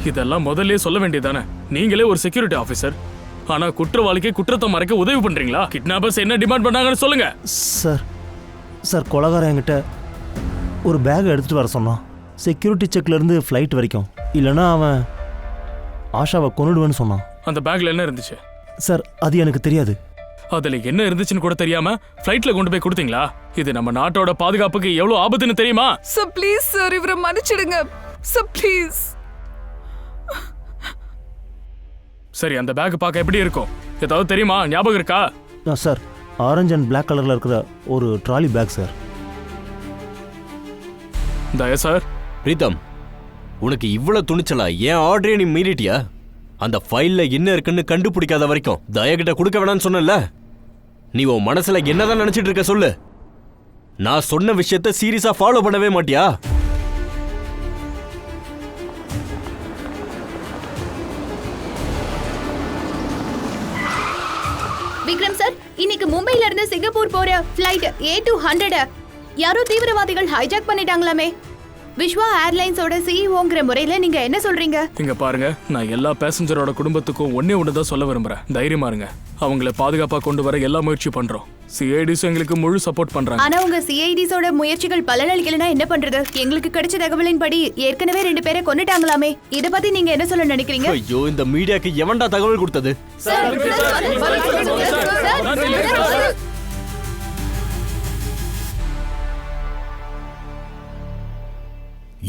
இதெல்லாம் முதல்லயே சொல்ல வேண்டியதானே? நீங்களே ஒரு செக்யூரிட்டி ஆபீசர், ஆனா குற்றவாளிக்கு குற்றத்தை மறைக்க உதவி பண்றீங்களா? கிட்னாப்பர்ஸ் என்ன டிமாண்ட் பண்ணாங்கன்னு சொல்லுங்க. சார் சார் கொலகாரன் என்கிட்ட ஒரு பேக் எடுத்துட்டு வர சொன்னான். செக்யூரிட்டி செக்ல இருந்து ஃப்ளைட் வரைக்கும். இல்லைன்னா அவன் ஆஷாவை கொன்னுடுவேன்னு சொன்னான். அந்த பேக்ல என்ன இருந்துச்சு? சார் அது எனக்கு தெரியாது. அதுல என்ன இருந்துச்சுன்னு கூட தெரியாம ஃப்ளைட்ல கொண்டு போய் கொடுத்தீங்களா? இது நம்ம நாட்டோட பாதுகாப்புக்கு எவ்வளவு ஆபத்துன்னு தெரியுமா? சார் ப்ளீஸ் சார் இவரை மன்னிச்சிடுங்க சார் ப்ளீஸ். சரி, அந்த பேக் பார்க்க எப்படி இருக்கும்? ஏதாவது தெரியுமா? ஞாபகம் இருக்கா? சார் ஆரஞ்சு அண்ட் பிளாக் கலர்ல இருக்கிற ஒரு trolley bag sir. Daya sir. Pritam, உனக்கு இவ்வளவு துணிச்சலா? ஏன் ஆர்டரே நீ மீறிட்டியா? அந்த ஃபைல்ல என்ன இருக்குன்னு கண்டுபிடிக்காத வரைக்கும் தயா கிட்ட கொடுக்க வேணாம்னு சொன்னல. நீ உன் மனசுல என்னதான் நினைச்சிட்டு இருக்க சொல்லு. நான் சொன்ன விஷயத்த சீரியஸா ஃபாலோ பண்ணவே மாட்டியா? விக்ரம் சார், இன்னைக்கு மும்பைல இருந்து சிங்கப்பூர் போற ஃப்ளைட் A200 யாரோ தீவிரவாதிகள் ஹைஜாக் பண்ணிட்டாங்களாமே. விஸ்வா ஏர்லைன்ஸோட சிஇஓங்கிற முறையில நீங்க என்ன சொல்றீங்க? இங்க பாருங்க, நான் எல்லா பேசஞ்சரோட குடும்பத்துக்கும் ஒன்னே ஒண்ணுதான் சொல்ல விரும்புறேன். தைரியமா இருங்க. அவங்கள பாதுகாப்பா கொண்டு வர எல்லா முயற்சி பண்றோம். சிஐடிஸ் எங்களுக்கு முழு சப்போர்ட் பண்றாங்க. ஆனா உங்க சிஐடிஸோட முயற்சிகள் பலனளிக்கலனா என்ன பண்றது? எங்களுக்கு கிடைச்ச தகவலின்படி ஏற்கனவே 2 பேரை கொன்னுட்டாங்களாமே. இத பத்தி நீங்க என்ன சொல்ல நினைக்கிறீங்க? ஐயோ, இந்த மீடியாக்கு எவன்டா தகவல் கொடுத்தது?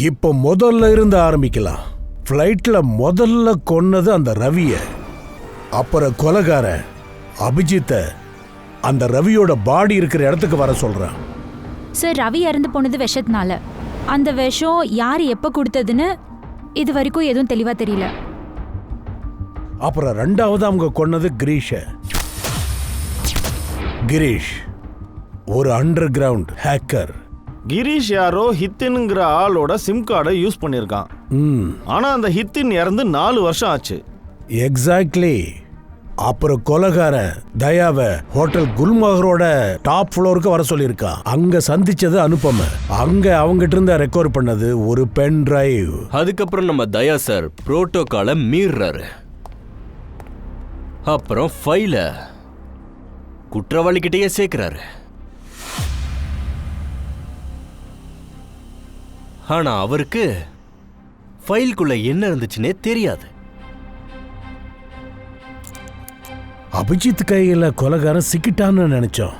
இப்போ முதல்ல இருந்து ஆரம்பிக்கலாம். ஃப்ளைட்ல முதல்ல கொன்னது அந்த ரவிய, அப்புறம் கொலைகார அபிஜித்த அந்த ரவியோட பாடி இருக்கிற இடத்துக்கு வர சொல்றான். சார், ரவி இறந்து போனது விஷத்தினால. அந்த விஷம் யார் எப்ப கொடுத்ததுன்னு இது வரைக்கும் எதுவும் தெளிவா தெரியல. அப்புறம் ரெண்டாவது அவங்க கொன்னது கிரீஷ், ஒரு அண்டர் கிரவுண்ட் ஹேக்கர். கிரீஷ் யாரோ ஹித்தின்ங்கிற ஆளோட சிம் கார்டை யூஸ் பண்ணியிருக்கான். ஆனா அந்த ஹித்தின் இறந்து 4 வருஷம் ஆச்சு. எக்ஸாக்ட்லி. அப்புறம் கொலைகாரன் தயாவை ஹோட்டல் குல்மஹரோட டாப் ஃப்ளோருக்கு வர சொல்லியிருக்கான். அங்க சந்திச்சது அனுப்பம. அங்க அவங்கிட்ட இருந்த ரெக்கார்ட் பண்ணது ஒரு பென் டிரைவ். அதுக்கப்புறம் நம்ம தயா சார் புரோட்டோகாலை மீறாரு. அப்புறம் ஃபைல குற்றவாளிகிட்டயே சேர்க்கிறாரு. ஆனா அவருக்கு ஃபைல்குள்ள என்ன இருந்துச்சுன்னே தெரியாது. அபிஜித் கையில கொலைகாரன் சிக்கிட்டான்னு நினைச்சோம்,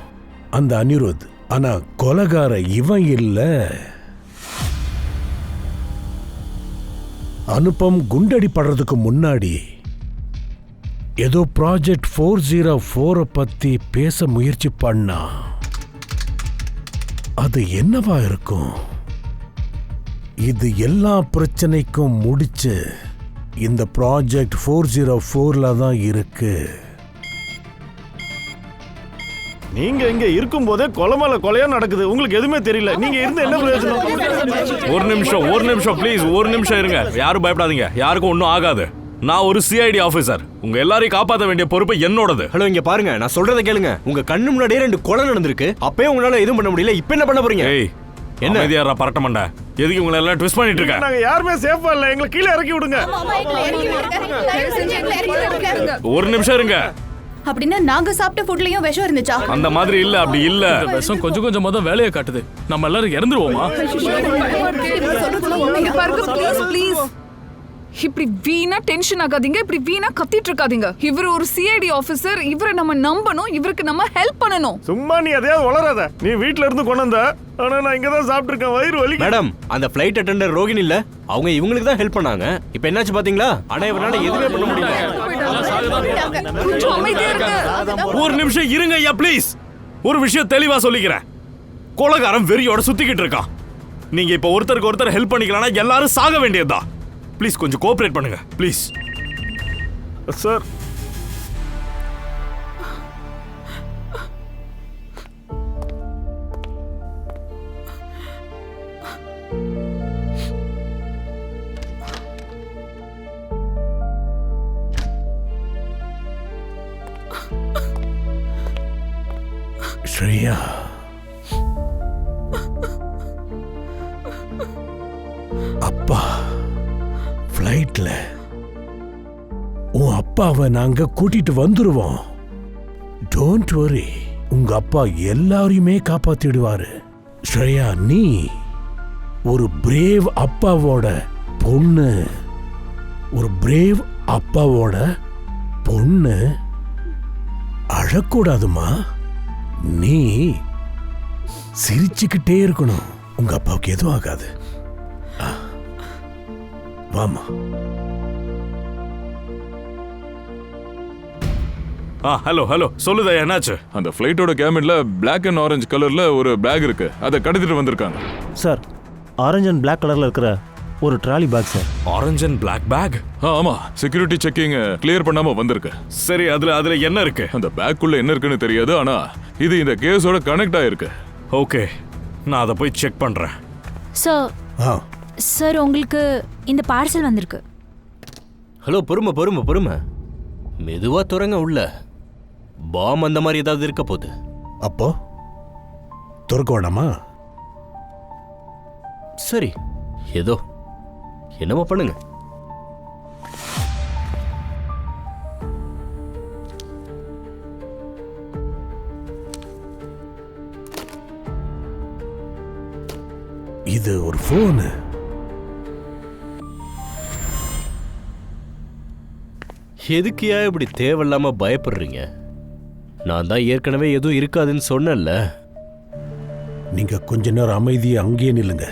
அந்த அனிருத். ஆனா கொலைகார இவன் இல்ல. அனுப்பம் குண்டடி படுறதுக்கு முன்னாடி ஏதோ ப்ராஜெக்ட் 404 பத்தி பேச முயற்சி பண்ணா. அது என்னவா இருக்கும்? இது எல்லா பிரச்சனைக்கும் முடிச்சு இந்த ப்ராஜெக்ட் 404ல தான் இருக்கு. நீங்க இங்க இருக்கும் போதே கொலைமலை கொலையா நடக்குது. உங்களுக்கு எதுவுமே தெரியல. நீங்க இருந்து என்ன பிரயோஜனம்? ஒரு நிமிஷம் ப்ளீஸ், ஒரு நிமிஷம் இருங்க. யாரும் பயப்படாதீங்க, யாருக்கும் ஒன்றும் ஆகாது. நான் ஒரு சிஐடி ஆபீசர். உங்க எல்லாரையும் காப்பாற்ற வேண்டிய பொறுப்பு என்னோடது. ஹலோ, இங்க பாருங்க, நான் சொல்றதை கேளுங்க. உங்க கண்ணு முன்னாடியே 2 கொலை நடந்திருக்கு. அப்பவே உங்களால எதுவும் பண்ண முடியல. இப்ப என்ன பண்ண போறீங்க? என்ன அமைதியாரா பரட்ட மாட்டா? எதுக்கு உங்களை எல்லாம் ட்விஸ்ட் பண்ணிட்டு இருக்க? நாங்க யாருமே சேஃபா இல்ல. எங்களை கீழே இறக்கி விடுங்க. ஒரு நிமிஷம் இருங்க. அப்படின்னா நாங்க சாப்பிட்ட ஃபுட்லயும் விஷம் இருந்துச்சா? அந்த மாதிரி இல்ல, அப்படி இல்ல. இந்த விஷம் கொஞ்சம் கொஞ்சமா தான் வேலையை காட்டுது. நம்ம எல்லாரும் இறந்துருவோமா? ப்ளீஸ் இப்படி வீணா டென்ஷன் ஆகாதீங்க. இப்படி வீணா கத்திட்டு இருக்காதீங்க. இவர் ஒரு சிஐடி ஆபீசர். இவரை நம்ம நம்பணும். இவருக்கு நம்ம ஹெல்ப் பண்ணணும். சும்மா நீ எதையாவது வளராத. நீ வீட்ல இருந்து கொண்டு வந்த. ஆனா நான் இங்க தான் சாப்பிட்டு இருக்கேன். வயிறு வலி. மேடம், அந்த ஃளைட் அட்டெண்டர் ரோகிணி இல்ல, அவங்க இவங்களுக்கு தான் ஹெல்ப் பண்ணாங்க. இப்போ என்னாச்சு பாத்தீங்களா? ஆனா இவரால எதுவுமே பண்ண முடியல. ஒரு நிமிஷம் இருங்க ஐயா ப்ளீஸ். ஒரு விஷயம் தெளிவா சொல்லிக்கிறேன். கொலைகாரன் வெறியோட சுத்திக்கிட்டு இருக்கான். நீங்க இப்ப ஒருத்தருக்கு ஒருத்தர் ஹெல்ப் பண்ணிக்கலாம்னா எல்லாரும் சாக வேண்டியதுதான். ப்ளீஸ் கொஞ்சம் கோஆபரேட் பண்ணுங்க ப்ளீஸ். சார், ஸ்ரேயா, அப்பா ஃப்ளைட்ல உன் அப்பாவை நாங்க கூட்டிட்டு வந்துருவோம். டோன்ட் வரி, உங்க அப்பா எல்லாரையுமே காப்பாத்திடுவாரு. ஸ்ரேயா, நீ ஒரு பிரேவ் அப்பாவோட பொண்ணு. ஒரு பிரேவ் அப்பாவோட பொண்ணு அழக்கூடாதுமா. நீ சிரிச்சுக்கிட்டே இருக்கணும். உங்க அப்பாவுக்கு எதுவும் ஆகாது. வாமா. ஹலோ சொல்லுதா, என்னாச்சு? அந்த ஃப்ளைட்டோட கேபின்ல Black and Orange கலர்ல ஒரு பேக் இருக்கு. அதை கடத்திட்டு வந்திருக்காங்க. சார், ஆரஞ்சு அண்ட் பிளாக் கலர்ல இருக்கிற ஒரு trolley bag sir. Orange and black bag? ஆமா, செக்யூரிட்டி செக்கிங் கிளியர் பண்ணாம வந்திருக்கு. சரி, அதுல என்ன இருக்கு? அந்த பேக்குள்ள என்ன இருக்குன்னு தெரியாது. ஆனா இது இந்த கேஸோட கனெக்ட் ஆயிருக்கு. ஓகே, நான் அதை போய் செக் பண்றேன். சார், உங்களுக்கு இந்த பார்சல் வந்திருக்கு. ஹலோ, பொறுமை. மெதுவா துறங்க. உள்ள பாம் அந்த மாதிரி ஏதாவது இருக்க போகுது. அப்போ துறக்க வேண்டாமா? சரி, ஏதோ என்னமோ பண்ணுங்க. இது ஒரு போனு. எதுக்கியா இப்படி தேவையில்லாம பயப்படுறீங்க? நான் தான் ஏற்கனவே எதுவும் இருக்காதுன்னு சொன்னேன்ல. நீங்க கொஞ்ச நேரம் அமைதியை அங்கேயே நில்லுங்க.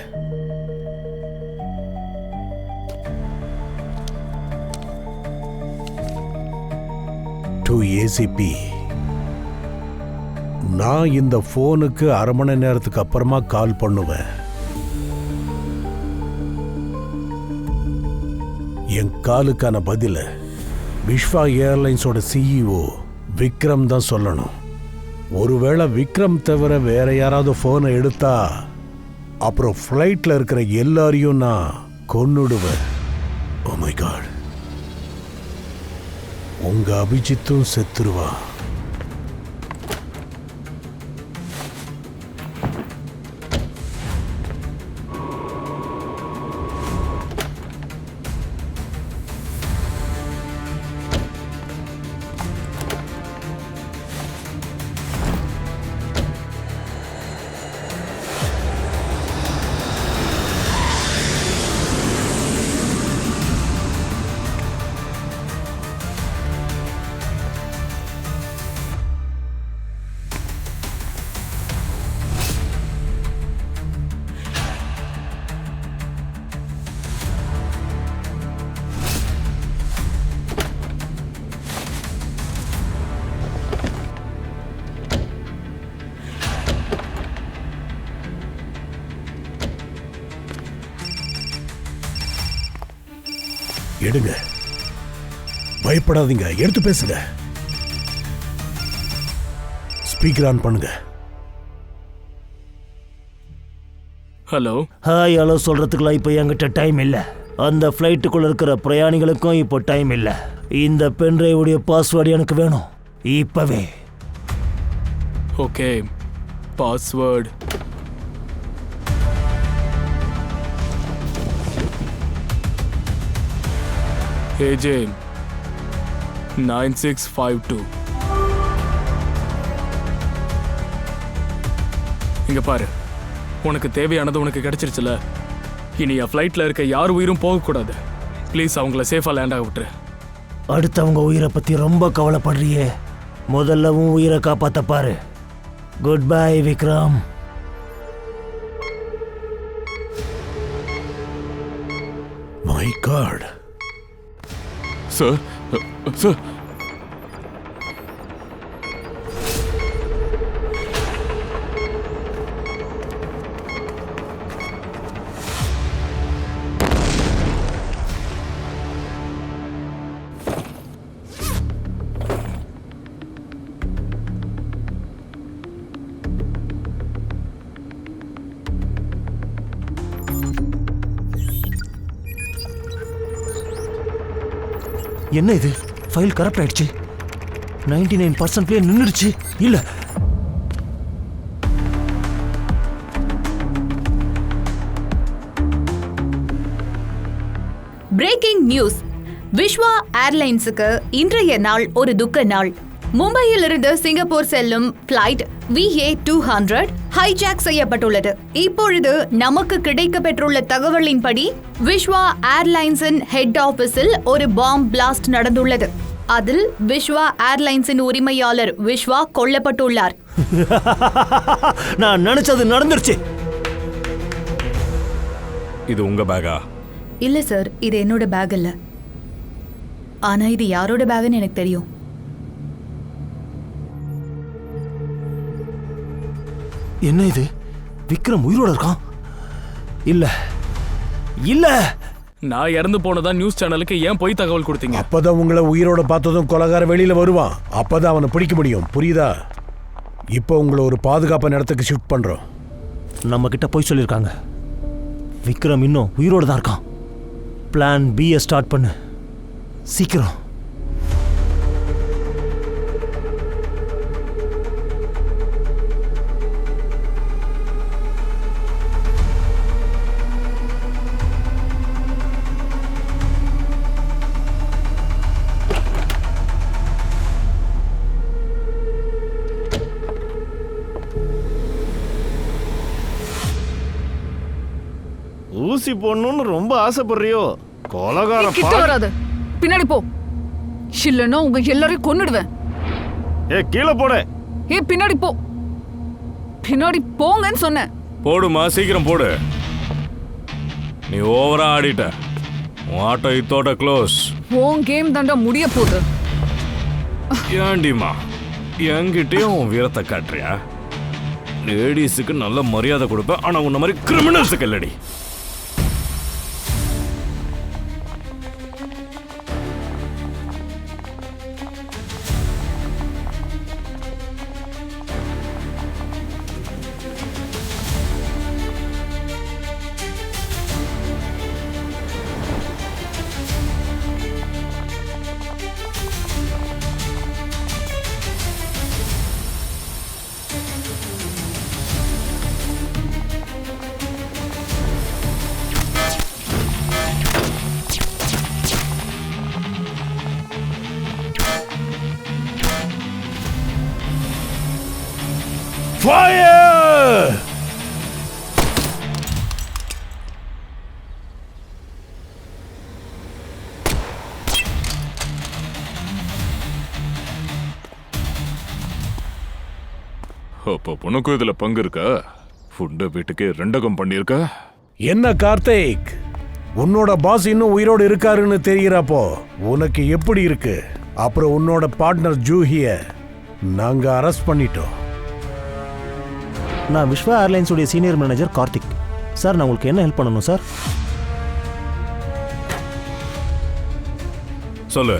டு ஏசிபி, நான் இந்த போனுக்கு அரை மணி நேரத்துக்கு அப்புறமா கால் பண்ணுவேன். என் காலுக்கான பதில விஸ்வா ஏர்லைன்ஸோட சிஇஓ விக்ரம் தான் சொல்லணும். ஒருவேளை விக்ரம் தவிர வேற யாராவது போனை எடுத்தா அப்புறம் ஃப்ளைட்ல இருக்கிற எல்லாரையும் நான் கொன்னுடுவேன். ஓ மை காட், உங்க அபிஜித்தும் செத்துருவா. எடுங்க, பயப்படாதீங்க, எடுத்து பேசுங்க. ஸ்பீக்கர் ஆன் பண்ணுங்க. ஹலோ. ஹாய் ஹலோ சொல்றதுக்குலாம் இப்போ என்கிட்ட டைம் இல்லை. அந்த ஃப்ளைட்டுக்குள்ள இருக்கிற பிரயாணிகளுக்கும் இப்போ டைம் இல்லை. இந்த பென்ட்ரைவுடைய பாஸ்வேர்டு எனக்கு வேணும் இப்பவே. Okay, password AJ 9652. இங்க பாரு, உனக்கு தேவையானது உனக்கு கிடைச்சிருச்சுல. இனி என் ஃப்ளைட்ல இருக்க யார் உயிரும் போகக்கூடாது. ப்ளீஸ் அவங்கள சேஃபா லேண்ட் ஆக விட்டுரு. அடுத்தவங்க உயிரை பத்தி ரொம்ப கவலைப்படுறியே, முதல்ல உன் உயிரை காப்பாத்த பாரு. Good bye Vikram. My god. Sir, sir, என்ன இது? ஃபைல் கரப்ட் ஆயிடுச்சு. 99% நின்றுடுச்சு. இல்ல, பிரேக்கிங் நியூஸ். விஸ்வா ஏர்லைன்ஸுக்கு இன்றைய நாள் ஒரு துக்க நாள். மும்பையில் இருந்து சிங்கப்பூர் செல்லும் பிளைட் VA200 ஹைஜாக் செய்யப்பட்டுள்ளது. இப்பொழுது நமக்கு கிடைக்க பெற்றுள்ள தகவலின்படி விஸ்வா ஏர்லைன்ஸின் ஹெட் ஆபீஸில் ஒரு பாம் பிளாஸ்ட் நடந்துள்ளது. அதில் விஸ்வா ஏர்லைன்ஸின் உரிமையாளர் விஸ்வா கொல்லப்பட்டுள்ளார். நான் நினைச்சது நடந்துருச்சு. இது உங்க பேகா? இல்ல சார், இது என்னோட பேக் இல்ல. ஆனா இது யாரோட பேக்னு எனக்கு தெரியும். என்ன இது? விக்ரம் உயிரோட இருக்கான்? இல்ல இல்ல, நான் இறந்து போனதா நியூஸ் சேனலுக்கு ஏன் போய் தகவல் கொடுத்தீங்க? அப்பதான் உங்களை உயிரோட பார்த்ததும் கொலகார வெளியில வருவான். அப்பதான் அவனை பிடிக்க முடியும், புரியுதா? இப்போ உங்களை ஒரு பாதுகாப்பான இடத்துக்கு ஷிஃப்ட் பண்றோம். நம்ம கிட்ட போய் சொல்லியிருக்காங்க. விக்ரம் இன்னும் உயிரோட தான் இருக்கான். பிளான் B ஸ்டார்ட் பண்ணு சீக்கிரம். ஊசி போடணும்னு ரொம்ப ஆசைப்படுறியோ? கொலகார கிட்ட வராத, பின்னாடி போ, இல்லைன்னா உங்க எல்லாரையும் கொன்னுடுவேன். கீழே போட. பின்னாடி போ, பின்னாடி போங்கன்னு சொன்னேன். போடுமா, சீக்கிரம் போடு. நீ ஓவரா ஆடிட்ட. உன் ஆட்டம் இத்தோட க்ளோஸ். உன் கேம் தாண்டா முடிய போகுது. ஏண்டிமா என்கிட்டயும் உன் வீரத்தை காட்டுறியா? லேடிஸுக்கு நல்ல மரியாதை கொடுப்பேன், ஆனா உன்ன மாதிரி கிரிமினல்ஸுக்கு இல்லடி. Fire! அப்போ உனக்கும் இதுல பங்கு இருக்கா? ஃபுட்டை வீட்டுக்கு ரெண்டகம் பண்ணியிருக்க. என்ன கார்த்திக், உன்னோட பாஸ் இன்னும் உயிரோடு இருக்காருன்னு தெரிகிறப்போ உனக்கு எப்படி இருக்கு? அப்புறம் உன்னோட பார்ட்னர் ஜூஹிய நாங்க அரெஸ்ட் பண்ணிட்டோம். நான் விஸ்வா ஏர்லைன்ஸுடைய சீனியர் மேனேஜர் கார்த்திக். சார், நான் உங்களுக்கு என்ன ஹெல்ப் பண்ணணும் சார்? சொல்லு,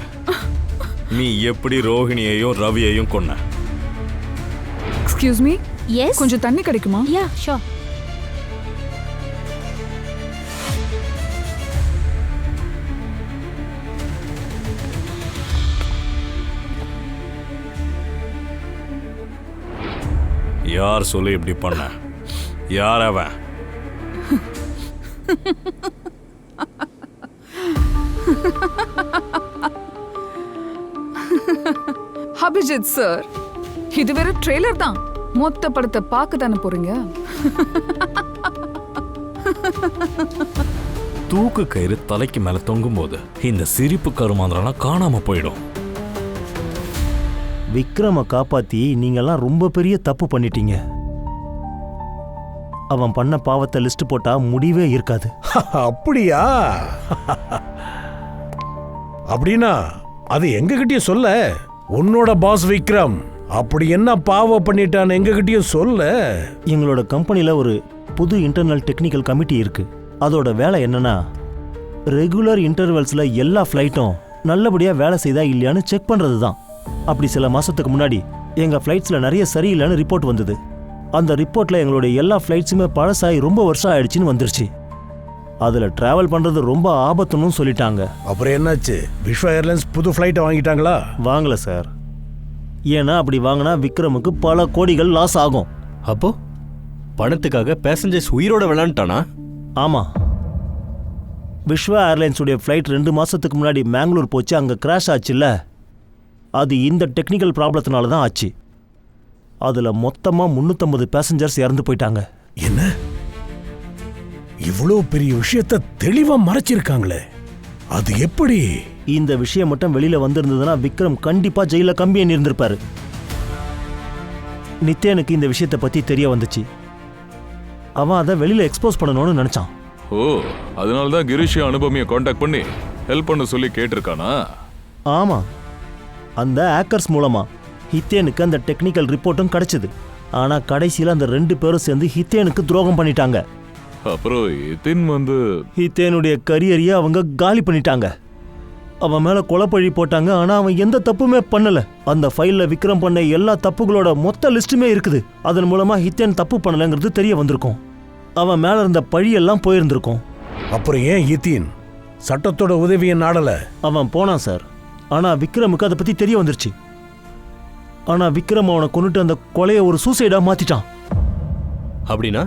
நீ எப்படி ரோஹிணியையும் ரவியையும் கொன்ன? எக்ஸ்கியூஸ் மீ, எஸ், கொஞ்சம் தண்ணி கிடைக்குமா? யா ஷோர். யார் சொல்லு இப்படி பண்ண? யார் அவன்? அபிஜித் சார், இது வேற ட்ரெய்லர் தான். மொத்த படத்தை பார்க்க தானே போறீங்க. தூக்கு கயிறு தலைக்கு மேல தொங்கும் போது இந்த சிரிப்பு கருமாந்திரம் காணாம போயிடும். விக்ரமை காப்பாத்தி நீங்கெல்லாம் ரொம்ப பெரிய தப்பு பண்ணிட்டீங்க. அவன் பண்ண பாவத்தை லிஸ்ட் போட்டா முடிவே இருக்காது. அப்படியா? அப்படின்னா அது எங்ககிட்டயும் சொல்ல. உன்னோட பாஸ் விக்ரம் அப்படி என்ன பாவம் பண்ணிட்டான்னு எங்ககிட்டயும் சொல்ல. எங்களோட கம்பெனில ஒரு புது இன்டர்னல் டெக்னிக்கல் கமிட்டி இருக்கு. அதோட வேலை என்னன்னா, ரெகுலர் இன்டர்வல்ஸ்ல எல்லா ஃப்ளைட்டும் நல்லபடியா வேலை செய்தா இல்லையான்னு செக் பண்றது தான். அப்படி சில மாசத்துக்கு முன்னாடி எங்க ஃப்ளைட்ஸ்ல நிறைய சரியில்லைன்னு ரிப்போர்ட் வந்தது. அந்த ரிப்போர்ட்ல எங்களுடைய எல்லா ஃப்ளைட்ஸுமே பழசாகி ரொம்ப வருஷம் ஆயிடுச்சுன்னு வந்துருச்சு. அதுல டிராவல் பண்றது ரொம்ப ஆபத்துன்னு சொல்லிட்டாங்க. அப்புறம் என்னாச்சு? விஸ்வா ஏர்லைன்ஸ் புது ஃப்ளைட்டை வாங்கிட்டாங்களா? வாங்கல சார். ஏன்னா அப்படி வாங்கினா விக்ரமுக்கு பல கோடிகள் லாஸ் ஆகும். அப்போ பணத்துக்காக பேசஞ்சர்ஸ் உயிரோட விளையாண்டானா? ஆமா, விஸ்வா ஏர்லைன்ஸுடைய ஃப்ளைட் 2 மாசத்துக்கு முன்னாடி மேங்களூர் போச்சு. அங்க கிராஷ் ஆச்சுல்ல, அது இந்த டெக்னிக்கல் ப்ராப்ளத்தினால தான் ஆச்சு. அதுல மொத்தமா 350 பேசஞ்சர்ஸ் இறந்து போயிட்டாங்க. என்ன, இவ்வளோ பெரிய விஷயத்த தெளிவா மறைச்சிருக்காங்களே, அது எப்படி? இந்த விஷயம் மட்டும் வெளியில வந்திருந்ததுன்னா விக்ரம் கண்டிப்பா ஜெயில கம்பி எண்ணி இருந்திருப்பாரு. நித்யனுக்கு இந்த விஷயத்தை பத்தி தெரிய வந்துச்சு. அவன் அதை வெளியில எக்ஸ்போஸ் பண்ணணும்னு நினைச்சான். ஓ, அதனால தான் கிரீஷ் அனுபவியை காண்டாக்ட் பண்ணி ஹெல்ப் பண்ண சொல்லி கேட்டிருக்கானா? ஆமா, அந்த ஹேக்கர்ஸ் மூலமா ஹித்தேனுக்கு அந்த டெக்னிக்கல் ரிப்போர்ட்டும் கிடைச்சது. ஆனா கடைசியில அந்த 2 பேரும் சேர்ந்து ஹித்தேனுக்கு துரோகம் பண்ணிட்டாங்க. அப்புறம் இத்தின் வந்து ஹித்தேனுடைய கரியரையே அவங்க காலி பண்ணிட்டாங்க. அவன் மேல கொலைப்பழி போட்டாங்க. ஆனா அவன் எந்த தப்புமே பண்ணல. அந்த ஃபைல்ல விக்ரம் பண்ண எல்லா தப்புகளோட மொத்த லிஸ்ட்டுமே இருக்குது. அதன் மூலமா ஹித்தேன் தப்பு பண்ணலங்கிறது தெரிய வந்திருக்கும். அவன் மேல இருந்த பழியெல்லாம் போயிருந்திருக்கும். அப்புறம் ஏன் ஹித்தீன் சட்டத்தோட உதவியை நாடல? அவன் போனான் சார். ஆனா விக்ரமுக்கு அதை பத்தி தெரிய வந்துருச்சு. ஆனா விக்ரம் அவனை கொண்டுட்டு அந்த கொலையை ஒரு சூசைடா மாத்திட்டான். அப்படின்னா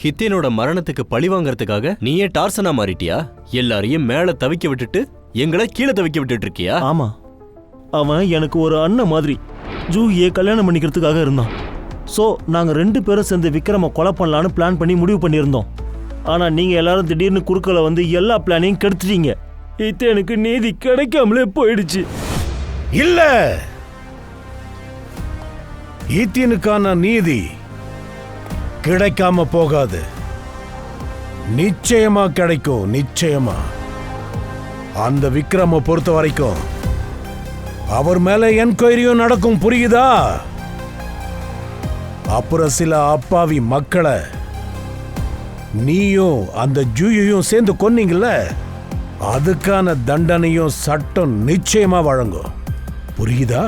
ஹித்தேனோட மரணத்துக்கு பழி வாங்கறதுக்காக நீயே டார்சனா மாறிட்டியா? எல்லாரையும் மேல தவிக்க விட்டுட்டு எங்களை கீழே தவிக்க விட்டுட்டு இருக்கியா? ஆமா, அவன் எனக்கு ஒரு அண்ணன் மாதிரி. ஜூஹியை கல்யாணம் பண்ணிக்கிறதுக்காக இருந்தான். ஸோ நாங்கள் 2 பேரும் சேர்ந்து விக்ரமை கொலை பண்ணலான்னு பிளான் பண்ணி முடிவு பண்ணியிருந்தோம். ஆனா நீங்க எல்லாரும் திடீர்னு குறுக்கல வந்து எல்லா பிளானையும் கெடுத்துட்டீங்க. இது எனக்கு நீதி கிடைக்காமலே போயிடுச்சு. இல்ல, ஈத்தியனுக்கான நீதி கிடைக்காம போகாது. நிச்சயமா கிடைக்கும், நிச்சயமா. அந்த விக்ரம பொறுத்த வரைக்கும் அவர் மேல என்கொயரியும் நடக்கும், புரியுதா? அப்புறம் சில அப்பாவி மக்களை நீயும் அந்த ஜூயையும் சேர்ந்து கொன்னீங்கல்ல, அதுக்கான தண்டனையும் சட்டம் நிச்சயமா வழங்கும், புரியுதா?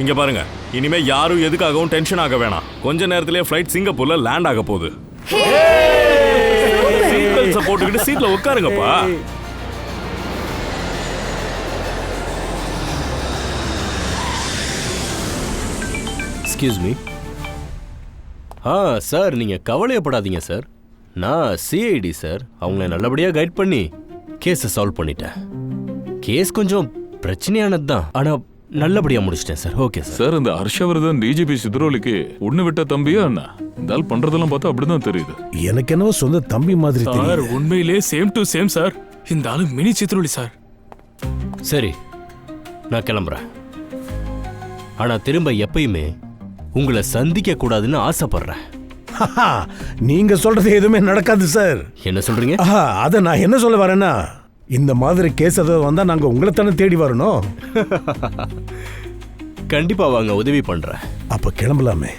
இங்க பாருங்க, இனிமே யாரும் எதுக்காகவும் டென்ஷன் ஆக வேணாம். கொஞ்ச நேரத்திலே ஃப்ளைட் சிங்கப்பூர்ல லேண்ட் ஆக போகுது. சீட் பெல்ட்ஸை போட்டுக்கிட்டு சீட்ல உட்காருங்கப்பா. Excuse me. சார், நீங்கள் கவலையப்படாதீங்க சார். நான் சிஐடி சார். அவங்கள நல்லபடியாக கைட் பண்ணி கேஸை சால்வ் பண்ணிட்டேன். கேஸ் கொஞ்சம் பிரச்சனையானது தான், ஆனால் நல்லபடியாக முடிச்சிட்டேன் சார். Okay sir. சார், இந்த ஹர்ஷவர்தன் டிஜிபி சித்ரோலிக்கு ஒண்ணு விட்ட தம்பியா என்ன? இந்த ஆள் பண்றதெல்லாம் பார்த்தா அப்படிதான் தெரியுது. எனக்கு என்னவோ சொந்த தம்பி மாதிரி சார், தெரியுது. உண்மையிலே சேம் டு சேம் சார். இந்த ஆளு மினி சித்ரோலி சார். சரி, நான் கிளம்புறேன். ஆனால் திரும்ப எப்பயுமே உங்களை சந்திக்க கூடாதுன்னு ஆசைப்படுறேன். நீங்க சொல்றது எதுவுமே நடக்காது சார். என்ன சொல்றீங்க? அத நான் என்ன சொல்ல வரேன்னா, இந்த மாதிரி கேஸ் ஏதாவது வந்தா நாங்க உங்களை தானே தேடி வரணும். கண்டிப்பா வாங்க, உதவி பண்றேன். அப்ப கிளம்பலாமே.